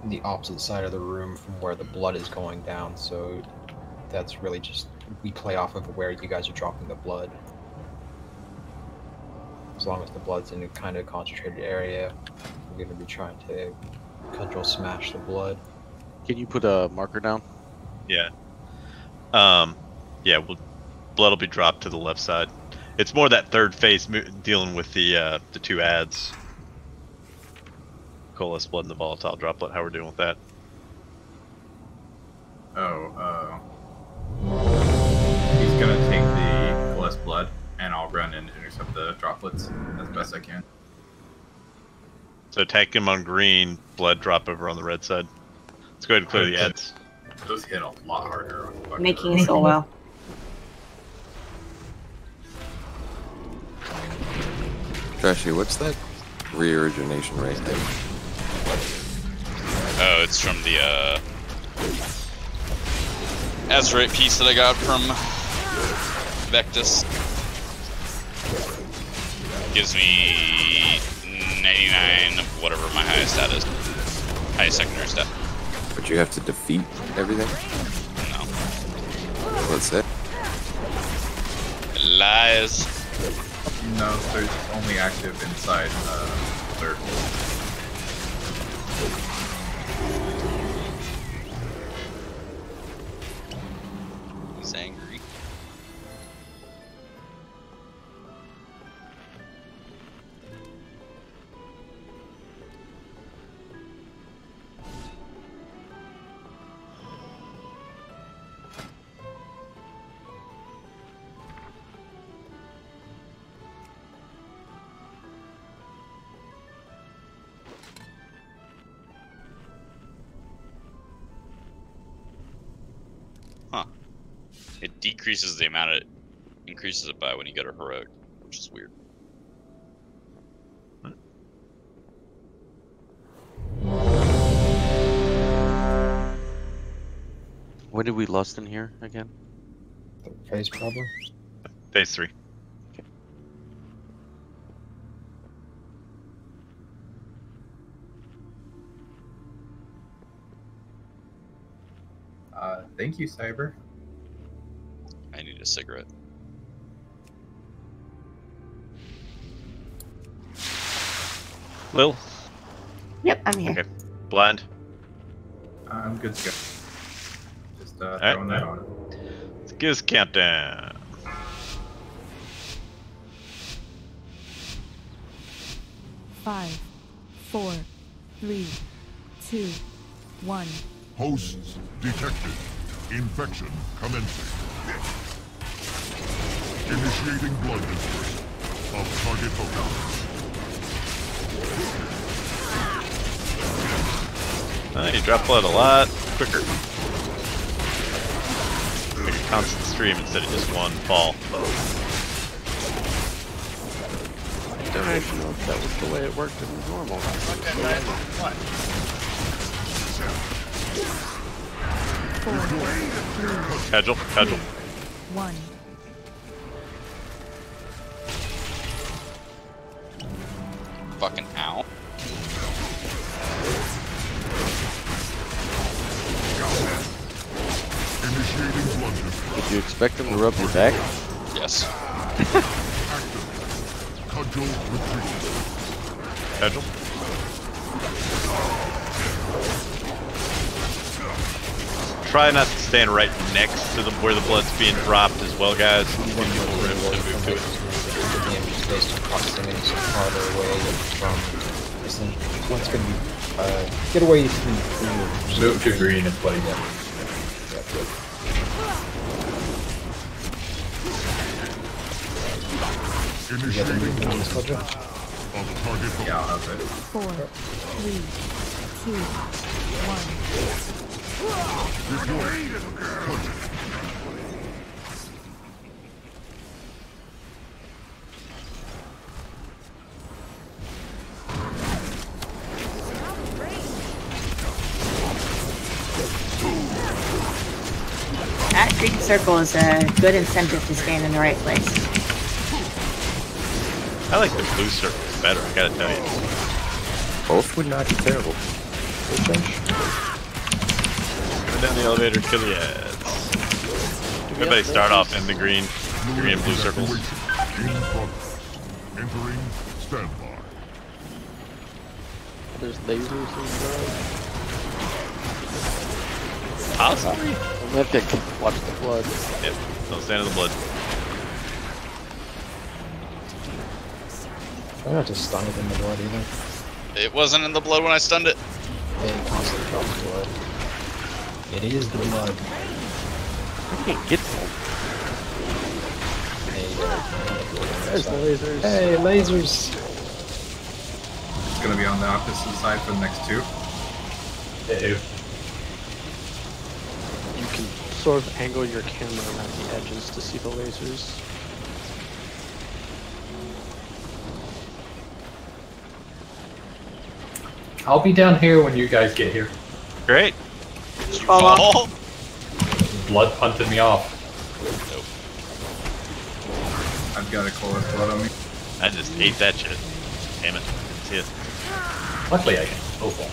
in the opposite side of the room from where the blood is going down, so that's really just, we play off of where you guys are dropping the blood. As long as the blood's in a kind of concentrated area, we're going to be trying to control smash the blood. Can you put a marker down? Yeah. Yeah, blood will be dropped to the left side. It's more that third phase dealing with the 2 ads. Coalesce blood and the volatile droplet. How we're doing with that? He's gonna take the coalesce blood, and I'll run and intercept the droplets as best I can. So attack him on green, blood drop over on the red side. Let's go ahead and clear the ads. Those hit a lot harder on fucking Making it go well. Trashy, what's that reorigination rate thing? Oh, it's from the Azeroth piece that I got from Vectus. Gives me 99 of whatever my highest stat is. Highest secondary stat. But you have to defeat everything? No. Let's say. Lies. No, there's only active inside Uldir. He's angry. Huh. It decreases the amount it increases it by when you go to heroic, which is weird. When did we lost in here again? Phase problem. Phase 3. Thank you, Cyber. I need a cigarette. Lil? Yep, I'm here. Okay. Blind? I'm good to go. Just throwing Alright. that on. Let's get his countdown. Five, 4, 3, 2, 1. Hosts detected. Infection commencing. Initiating blood dispersal of target focus. You drop blood a lot quicker. Make a constant stream instead of just one fall. I don't actually know if that was the way it worked in normal. What? 4, 3, Cudgel, cudgel. 1. Fucking ow. Initiating blood dispersal. Did you expect him to rub your back? Yes. Cudgel retreat. Cudgel. Try not to stand right next to where the blood's being dropped as well, guys. Give people room to move to it. Just based on proximity, so farther away from. One's going to be get away from. Move to green and play. Initiating blood dispersal of target focus. Yeah, I'll have it. 4, 3, 2, 1. That green circle is a good incentive to stand in the right place. I like the blue circles better, I gotta tell you. Both would not be terrible. Go down the elevator, kill the ads. Everybody start off in the green and blue circles. In progress. Entering standby. There's lasers inside. Possibly? I'm gonna have to watch the blood. Yep, don't stand in the blood. I don't have to stun it in the blood either. It wasn't in the blood when I stunned it. It constantly drops blood. It is the blood. I can't get them. There's the lasers. Hey, lasers! It's gonna be on the opposite side for the next two. You can sort of angle your camera around the edges to see the lasers. I'll be down here when you guys get here. Great. Did you fall? Blood punted me off. Nope. I've got a Chorus blood on me. I just ate that shit. Damn it. Didn't see it. Luckily I can still fall.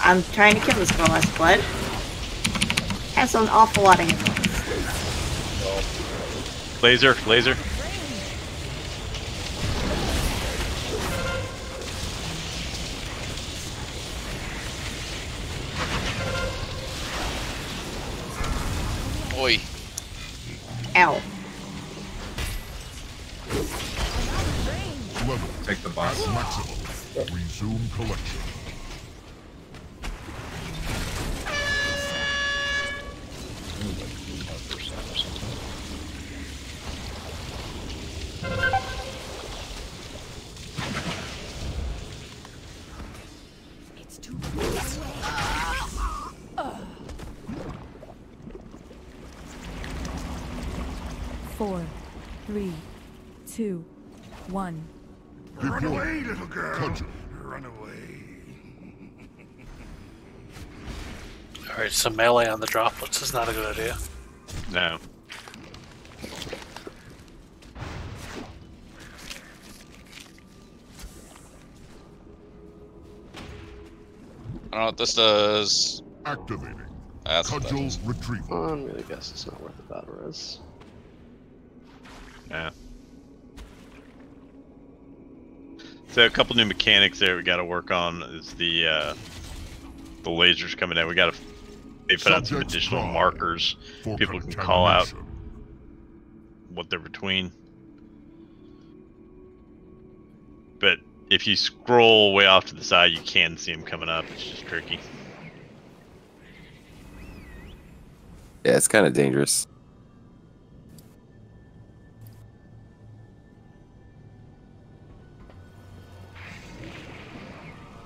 I'm trying to kill this girl less blood. Has an awful lot of hit points. Laser, laser. Oi. Ow. Take the boss. Resume collection. It's too 4, 3, 2, 1. Run away, little girl. Cudgel. Run away. Alright, so melee on the droplets is not a good idea. No. I don't know what this does. Activating. That's Cudgel's retrieval. I'm gonna guess it's not worth the battle res. Yeah. So a couple new mechanics there we got to work on is the lasers coming in. We got to put out some additional markers. People can call out what they're between. But if you scroll way off to the side, you can see them coming up. It's just tricky. Yeah, it's kind of dangerous.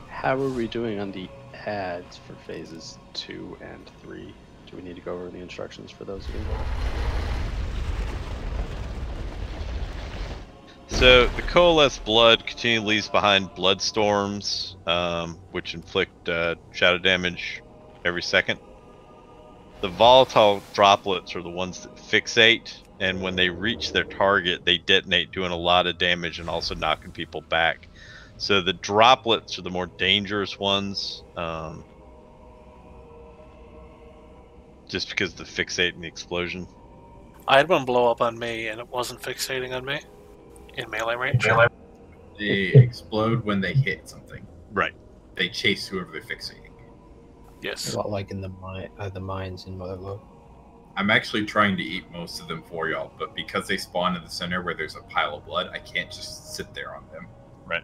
How are we doing on the ads for phases 2 and 3? Do we need to go over the instructions for those again? So the Coalesced Blood continually leaves behind Bloodstorms, which inflict shadow damage every second. The volatile droplets are the ones that fixate, and when they reach their target, they detonate, doing a lot of damage and also knocking people back. So the droplets are the more dangerous ones, just because of the fixate and the explosion. I had one blow up on me and it wasn't fixating on me in melee range. They explode when they hit something. Right. They chase whoever they're fixating. Yes. A lot like in the mines in Motherlode. I'm actually trying to eat most of them for y'all, but because they spawn in the center where there's a pile of blood, I can't just sit there on them. Right.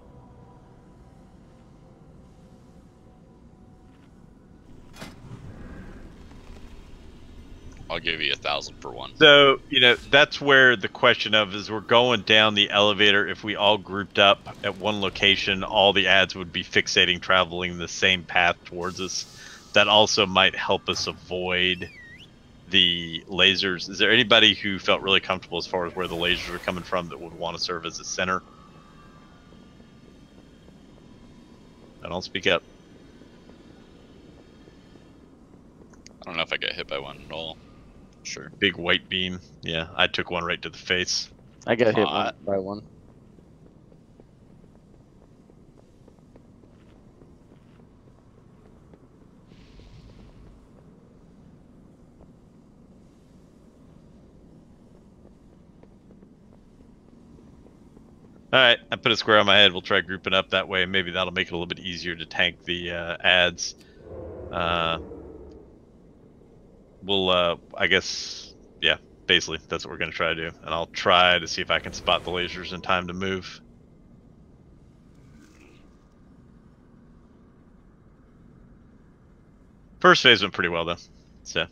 I'll give you 1,000 for one. So, you know, that's where the question of is we're going down the elevator. If we all grouped up at one location, all the ads would be fixating, traveling the same path towards us. That also might help us avoid the lasers. Is there anybody who felt really comfortable as far as where the lasers are coming from that would want to serve as a center? I don't speak up. I don't know if I got hit by one at all. Sure. Big white beam. Yeah, I took one right to the face. I got hit by one. Alright, I put a square on my head. We'll try grouping up that way. Maybe that'll make it a little bit easier to tank the ads. We'll, I guess, yeah, basically, that's what we're going to try to do. And I'll try to see if I can spot the lasers in time to move. First phase went pretty well, though. So.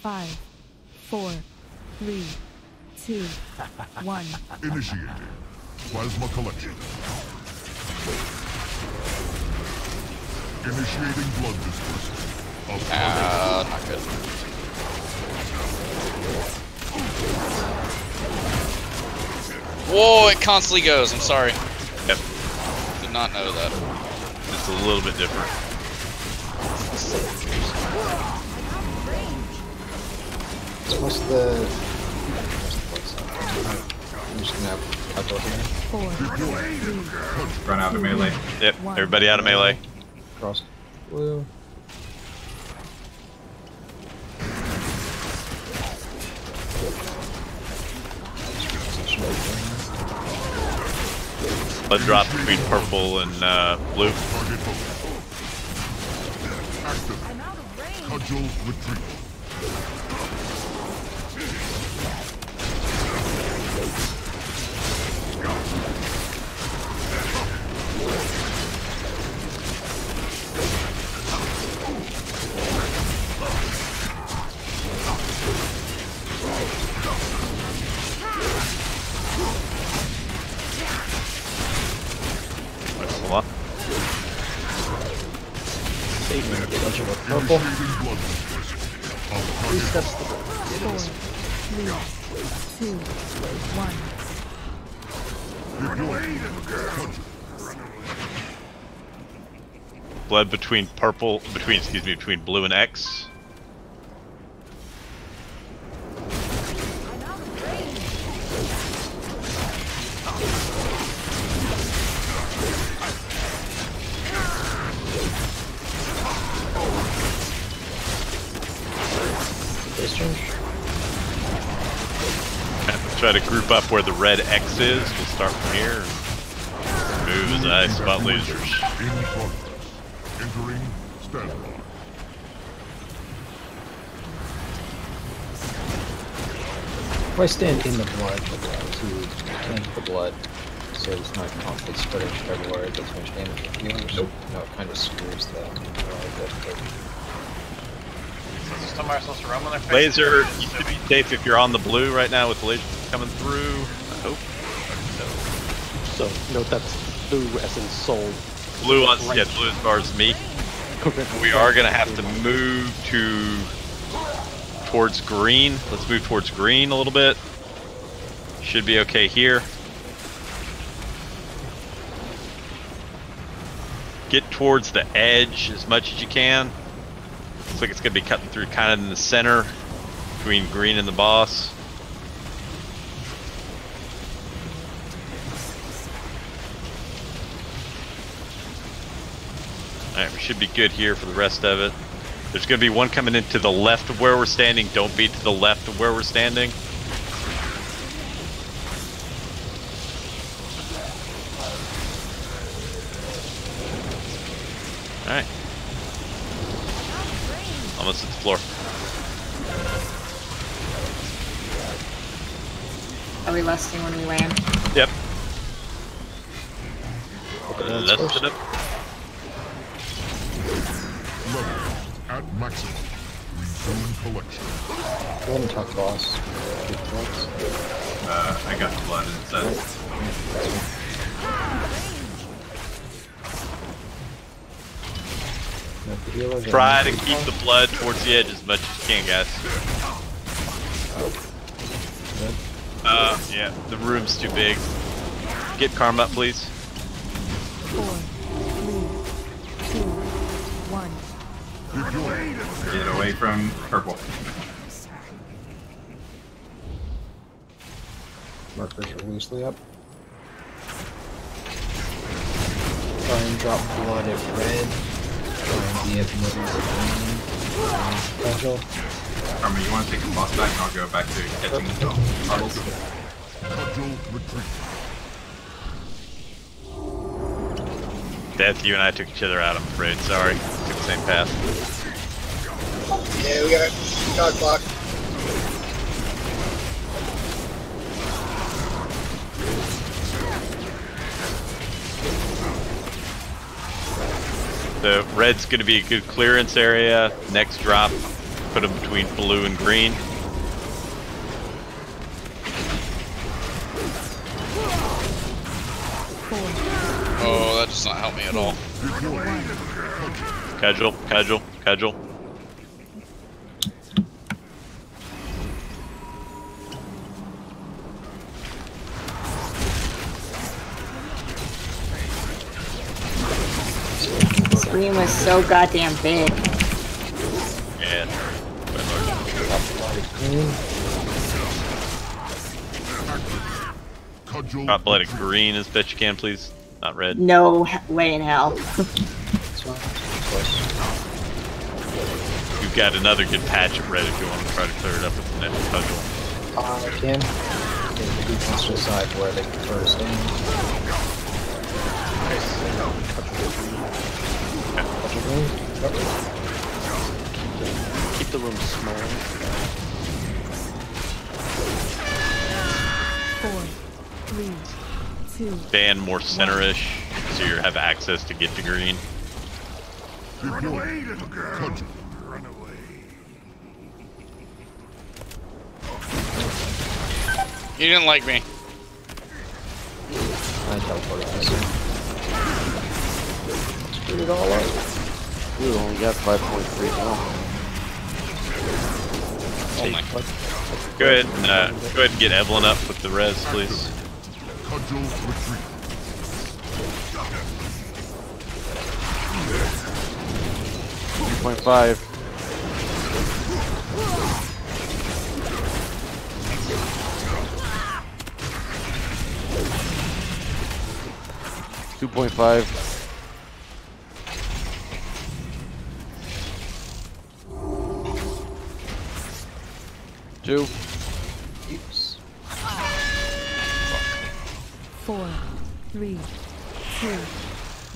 Five, 4, 3, 2, 1. Initiating plasma collection. Initiating blood dispersal. Not good. Whoa, it constantly goes. I'm sorry. Yep. Did not know that. It's a little bit different. What's the... I'm just gonna have go here. 4, Run out of melee. Yep, everybody out of melee. Cross blue. Blood drop between purple and blue. Cudgel retreat. What? Purple. 3 steps to go. 4, 3, 2, 1. Blood between between blue and X. Try to group up where the red X is. We'll start from here and move as I spot lasers. In progress. Entering standby. If I stand in the blood, to tank the blood, so it's not constantly spreading everywhere, it does much damage to healers. Nope. No, it kind of screws that. So somewhere supposed to run when they're facing. Laser, you should be safe if you're on the blue right now with the laser coming through. I hope. So note that's blue as in soul. Blue on right. yeah, blue as far as me. We are gonna have to move towards green. Let's move towards green a little bit. Should be okay here. Get towards the edge as much as you can. Looks like it's gonna be cutting through kind of in the center between green and the boss. Alright, we should be good here for the rest of it. There's going to be one coming into the left of where we're standing. Don't be to the left of where we're standing. Alright. Almost at the floor. Are we lusting when we land? Yep. Left it up. At maximum. Resume collection. Go ahead and talk boss. I got the blood instead. Try to keep the blood towards the edge as much as you can, guys. Yeah, the room's too big. Get Karma up, please. 4, 3, 2, 1. Get away from purple. Markers are loosely up. Try and drop blood at red. Try and be at middle of green. Cudgel. Karma, you want to take the boss back and I'll go back to catching the puddles. Cudgel retreat. Death, you and I took each other out, I'm afraid. Sorry. Took the same path. Yeah, we got dog block. The red's going to be a good clearance area. Next drop, put them between blue and green. Oh, that does not help me at all. Cudgel, cudgel, cudgel. green was so goddamn big. Yeah. Drop blooded green as best you can, please. Not red. No way in hell. You've got another good patch of red if you want to try to clear it up with the next cudgel. I can. The defense decide where they can throw us in. Keep the room small. 4, 3, 2. Stand more center-ish, so you have access to get to green. Run away, little girl. Run away. You didn't like me. I teleported this in. Screwed it all up. We only got 5.3 now. Oh my. Go ahead and get Evelyn up with the res, please. Cudgel retreat. 2.5. $2.5. Two. 4, 3, 2,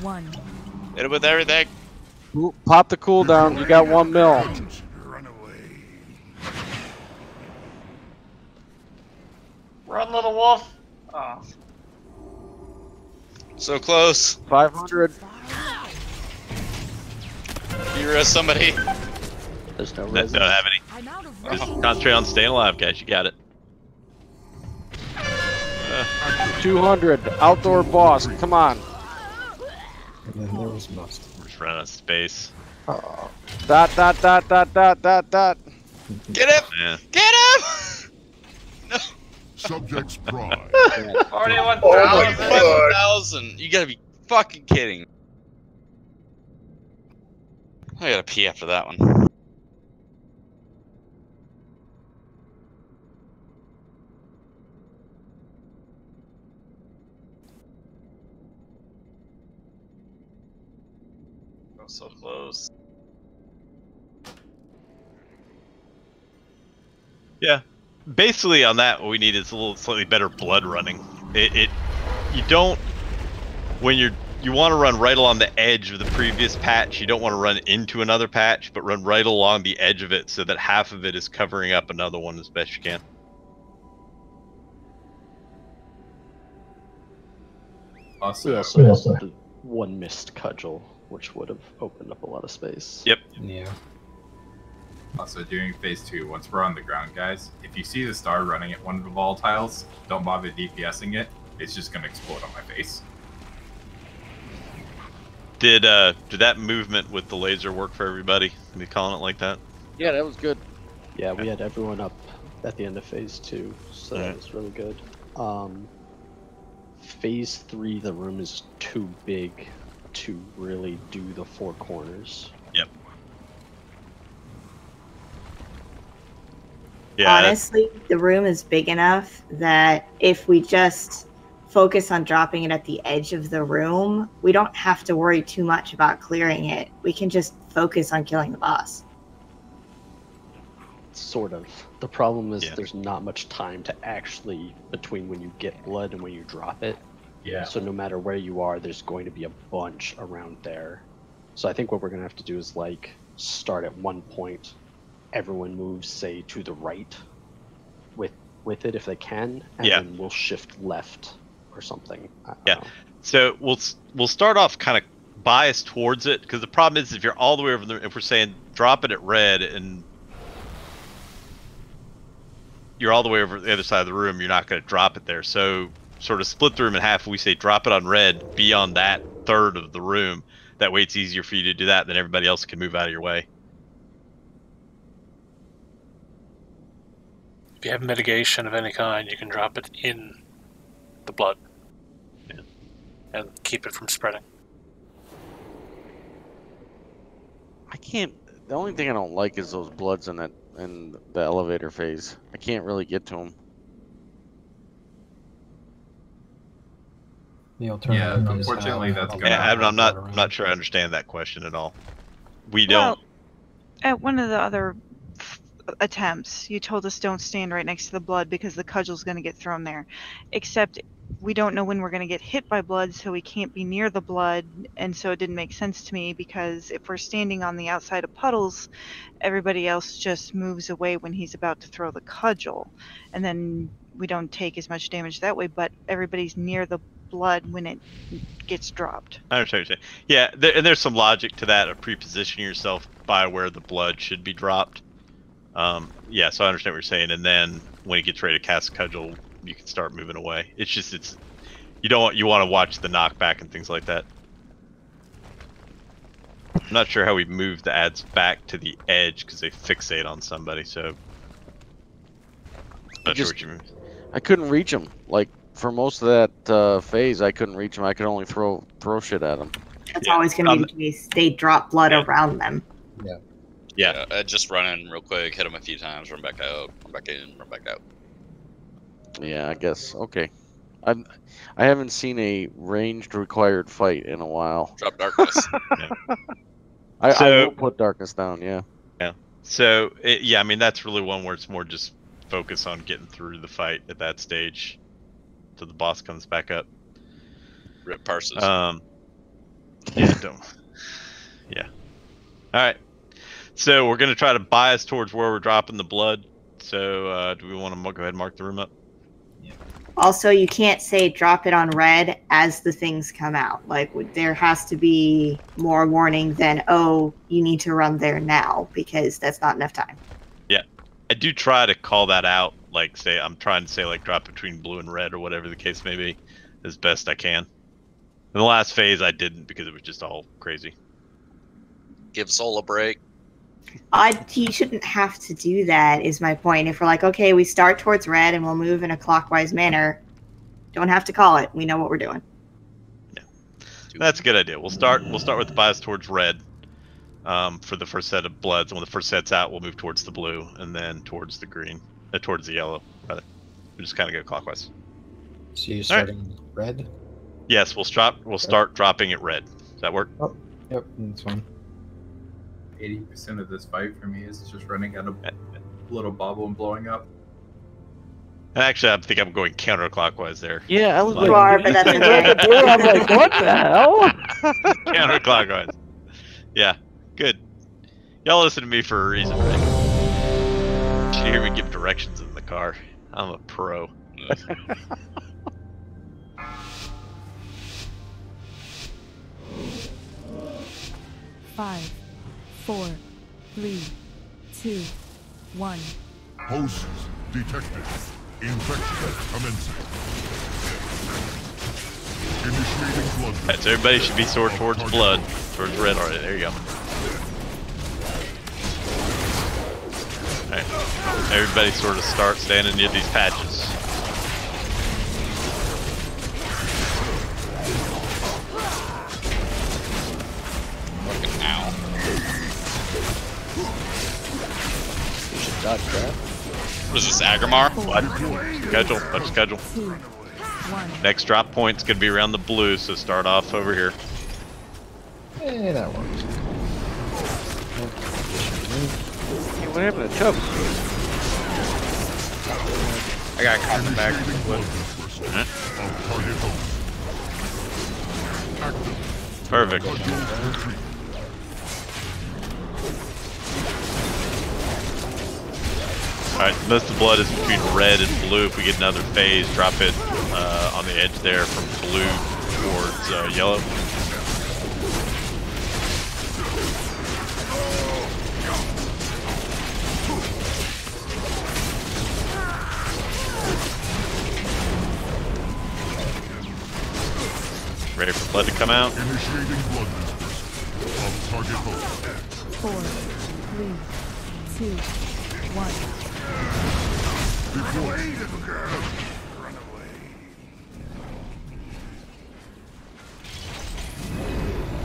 1. Hit it with everything. Ooh, pop the cooldown. You got 1 mil. Run away. Run, little wolf. Oh. So close. 500. You rest somebody. There's no Don't have any. Just concentrate on staying alive, guys. You got it. 200. Outdoor boss. Come on. And then there was must. We're just running out of space. Oh. Dot. Get him! Yeah. Get him! No. Subject's pride. 41,000. You gotta be fucking kidding. I gotta pee after that one. So close. Yeah. Basically, on that, what we need is a little slightly better blood running. You don't when you want to run right along the edge of the previous patch. You don't want to run into another patch, but run right along the edge of it so that half of it is covering up another one as best you can. We also had the one missed cudgel, which would have opened up a lot of space. Yep. Yeah. Also, during phase 2, once we're on the ground, guys, if you see the star running at one of the volatiles, don't bother DPSing it. It's just gonna explode on my face. Did that movement with the laser work for everybody? Are we calling it like that? Yeah, that was good. Yeah, we had everyone up at the end of phase 2, so that was really good. Phase 3, the room is too big to really do the 4 corners. Yep. Yeah. Honestly, the room is big enough that if we just focus on dropping it at the edge of the room, we don't have to worry too much about clearing it. We can just focus on killing the boss. Sort of. The problem is there's not much time to actually, between when you get blood and when you drop it. Yeah. So no matter where you are, there's going to be a bunch around there. So I think what we're going to have to do is like start at one point. Everyone moves, say, to the right with it if they can, and then we'll shift left or something. I don't know. So we'll start off kind of biased towards it, because the problem is if you're all the way over there, if we're saying drop it at red and you're all the way over the other side of the room, you're not going to drop it there. So sort of split the room in half. We say drop it on red, be on that third of the room. That way it's easier for you to do that, then everybody else can move out of your way. If you have mitigation of any kind, you can drop it in the blood. Yeah. And keep it from spreading. I can't. The only thing I don't like is those bloods in the elevator phase. I can't really get to them. The alternative is unfortunately, that's gonna. Yeah, I'm not sure I understand that question at all. We don't. Well, at one of the other attempts, you told us don't stand right next to the blood because the cudgel's going to get thrown there. Except we don't know when we're going to get hit by blood, so we can't be near the blood, and so it didn't make sense to me because if we're standing on the outside of puddles, everybody else just moves away when he's about to throw the cudgel, and then we don't take as much damage that way, but everybody's near the blood when it gets dropped. I understand what you're saying. Yeah, and there's some logic to that of pre-positioning yourself by where the blood should be dropped. Yeah, so I understand what you're saying, and then when he gets ready to cast a cudgel, you can start moving away. It's just you want to watch the knockback and things like that. I'm not sure how we move the ads back to the edge because they fixate on somebody. So not sure what you mean. I couldn't reach them. Like for most of that phase, I couldn't reach them. I could only throw shit at them. That's always going to be the case. They drop blood around them. Yeah, I'd just run in real quick, hit them a few times, run back out, run back in, run back out. Yeah, I guess. Okay. I haven't seen a ranged required fight in a while. Drop darkness. I will put darkness down, yeah. Yeah. So, yeah, I mean, that's really one where it's more just focus on getting through the fight at that stage till the boss comes back up. Rip parses. Yeah, don't. Yeah. All right. So we're going to try to bias towards where we're dropping the blood. So do we want to go ahead and mark the room up? Also, you can't say drop it on red as the things come out. Like, there has to be more warning than, oh, you need to run there now, because that's not enough time. Yeah. I do try to call that out. Like, I'm trying to say, like, drop between blue and red or whatever the case may be as best I can. In the last phase, I didn't because it was just all crazy. Give Soul a break. You shouldn't have to do that, is my point. If we're like, okay, we start towards red and we'll move in a clockwise manner, don't have to call it. We know what we're doing. Yeah, that's a good idea. We'll start with the bias towards red for the first set of bloods. And when the first set's out, we'll move towards the blue and then towards the green, towards the yellow, rather. We just kind of go clockwise. So you're starting red? Yes, we'll start dropping it red. Does that work? Oh, yep, that's fine. 80% of this fight for me is just running out of little bobble and blowing up. Actually, I think I'm going counterclockwise there. Yeah, I was like, you are, but that's okay. I'm like, what the hell? Counterclockwise. Yeah, good. Y'all listen to me for a reason, right? You should hear me give directions in the car. I'm a pro. 5, 4, 3, 2, 1. Hosts detected. Infection commencing. Initiating blood. Right, so everybody should be sort towards blood, towards red already. There you go. Alright, everybody sort of start standing near these patches. Fucking ow. You should dodge that. What is this, Agrimar? What? Schedule. Next drop point's gonna be around the blue, so start off over here. Hey, that works. Hey, what happened to Chubb? I got caught in the back. Perfect. Alright, most of the blood is between red and blue. If we get another phase, drop it on the edge there from blue towards yellow. Ready for blood to come out? Initiating blood dispersal of target host. 4, 3, 2, 1. Deploy, little girl. Run away.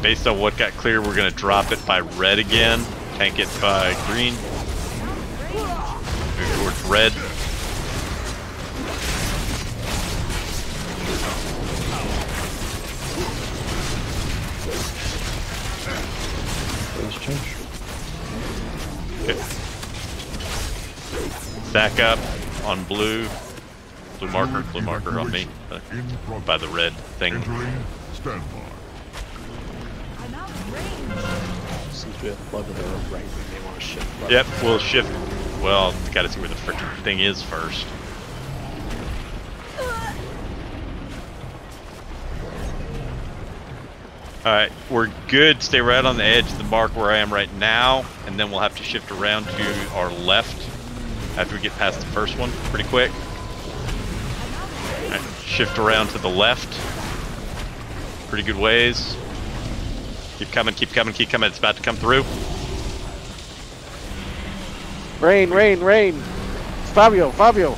based on what got clear, we're gonna drop it by red again, tank it by green, move towards red. Okay. Stack up on blue marker on me, by the red thing. Since we have blood to the right, we may want to shift. Blood. Yep, we'll shift. Well, gotta see where the frickin' thing is first. Alright, we're good. Stay right on the edge of the mark where I am right now, and then we'll have to shift around to our left after we get past the first one pretty quick. Right, shift around to the left. Pretty good ways. Keep coming, keep coming, keep coming. It's about to come through. Rain, rain, rain! Fabio, Fabio!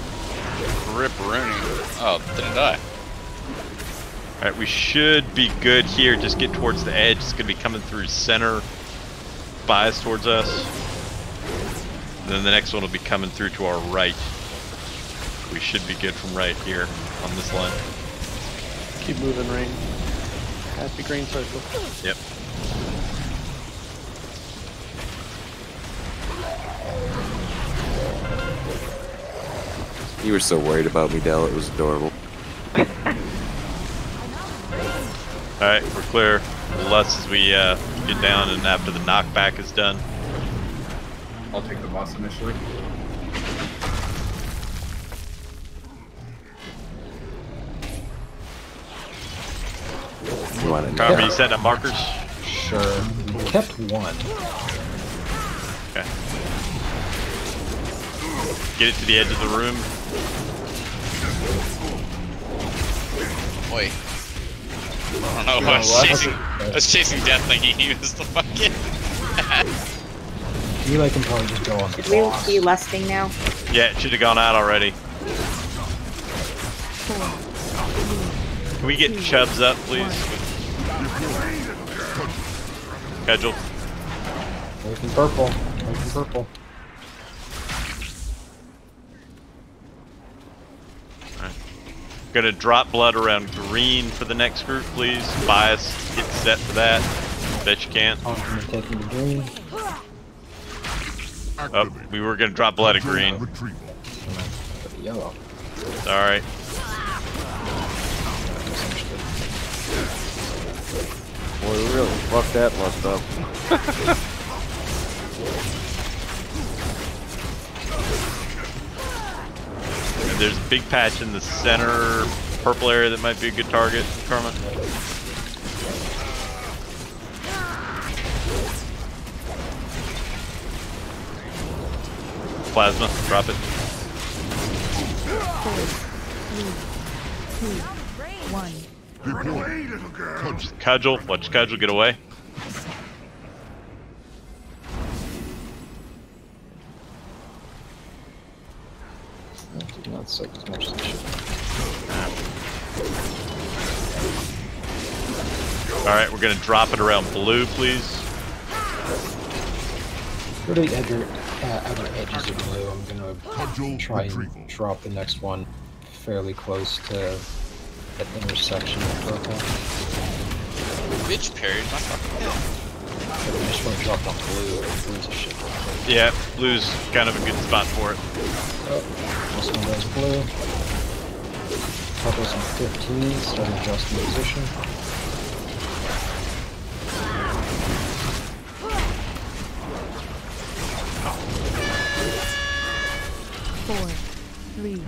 Rip Rooney. Oh, didn't die. Alright, we should be good here. Just get towards the edge. It's going to be coming through center. Bias towards us. And then the next one will be coming through to our right. We should be good from right here on this line. Keep moving, Rain. Happy green circle. Yep. You were so worried about me, Dell. It was adorable. Alright, we're clear. Less as we get down and after the knockback is done. I'll take the boss initially. You want it? Carver, you setting up markers? Sure. We kept one. Okay. Get it to the edge of the room. Wait. I don't know. I was chasing death thinking he was the fucking. Eli can probably just go on the Should we boss. be lusting now? Yeah, it should have gone out already. Can we get Chubbs up, please? Schedule. Making purple. Making purple. Gonna drop blood around green for the next group, please. Bias, get set for that. Bet you can. Taking the green. Oh, we were gonna drop blood at green. Yellow. Alright. Boy, we really fucked that lust up. And there's a big patch in the center purple area that might be a good target, Karma. Plasma, drop it. 4, 3, 2, 1. Run away, little girl. Cudgel, watch Cudgel get away. Did not suck as much as it should. Alright, we're gonna drop it around blue, please. For the outer edges of blue, I'm gonna try and drop the next one fairly close to that intersection of purple. Bitch parried my fucking hell. I just want to drop on blue. Blue's a shit. Yeah, blue's kind of a good spot for it. Oh, this one goes blue. Purple's in 15, start adjusting position. Four, 3, 2,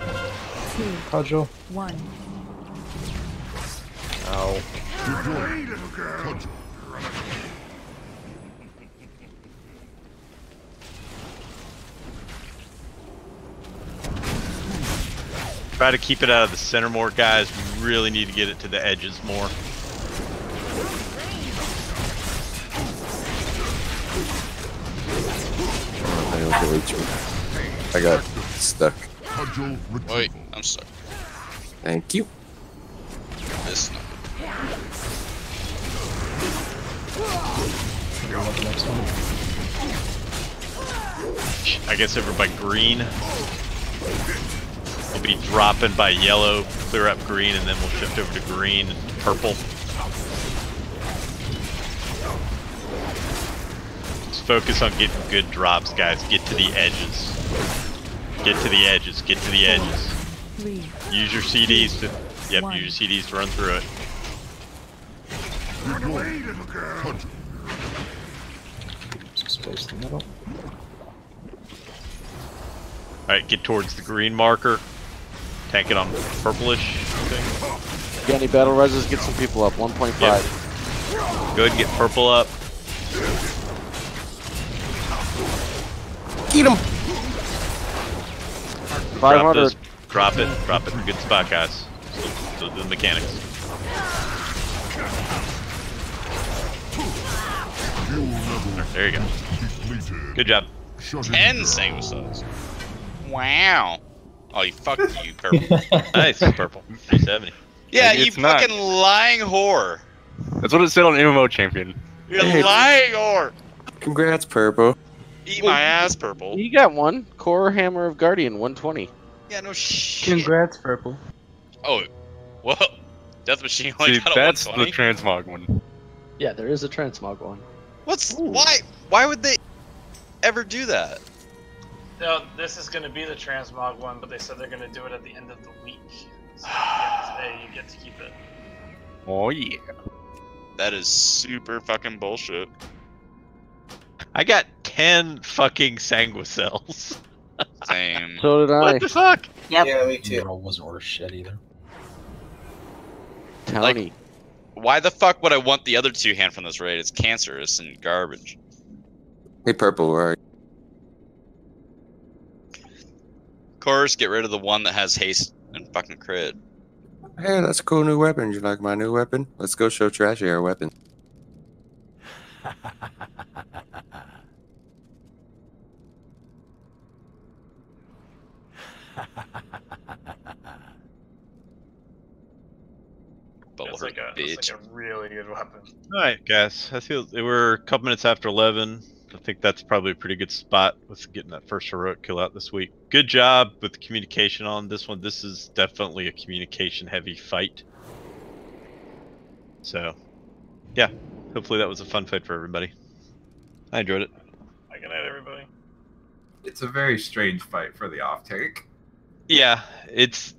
Cudgel. 1. Ow. Run away, little girl. Try to keep it out of the center more, guys. We really need to get it to the edges more. I got stuck. Wait, I'm stuck. Thank you. This. What the next one? I guess over by green. We'll be dropping by yellow, clear up green, and then we'll shift over to green and purple. Just focus on getting good drops, guys. Get to the edges. Get to the edges. Get to the edges. Use your CDs to. Yep, use your CDs to run through it. Some space in the middle. Alright, get towards the green marker. Tank it on purplish thing. Got any battle reses? Get some people up. 1.5. Yep. Go ahead and get purple up. Eat him! 500. Drop it. Drop it in a good spot, guys. Still do the mechanics. There you go. Good job. 10 single cells. Wow. Oh, you fuck you, purple. Nice, purple. 370. Yeah, Maybe you it's not. fucking lying whore. That's what it said on MMO Champion. You're lying whore. Congrats, Purple. Eat my ass, purple. You got one. Core Hammer of Guardian, 120. Yeah, no shit. Congrats, purple. Oh, whoa. Death Machine only See, got a that's 120? the transmog one. Yeah, there is a transmog one. Why would they ever do that? No, this is going to be the transmog one, but they said they're going to do it at the end of the week. So at the end of the day, you get to keep it. Oh yeah. That is super fucking bullshit. I got 10 fucking sanguicells. Same. So did I. What the fuck? Yep. Yeah, me too. Roll wasn't worth shit either. Townie. Why the fuck would I want the other two hand from this raid? It's cancerous and garbage. Hey, Purple, where are you? Of course, get rid of the one that has haste and fucking crit. Hey, that's a cool new weapon. You like my new weapon? Let's go show Trashy our weapon. That's like a really good weapon. Alright, guys. I feel we're a couple minutes after 11. I think that's probably a pretty good spot with getting that first heroic kill out this week. Good job with the communication on this one. This is definitely a communication-heavy fight. So, yeah. Hopefully that was a fun fight for everybody. I enjoyed it. Good night, everybody. It's a very strange fight for the off take. Yeah, there's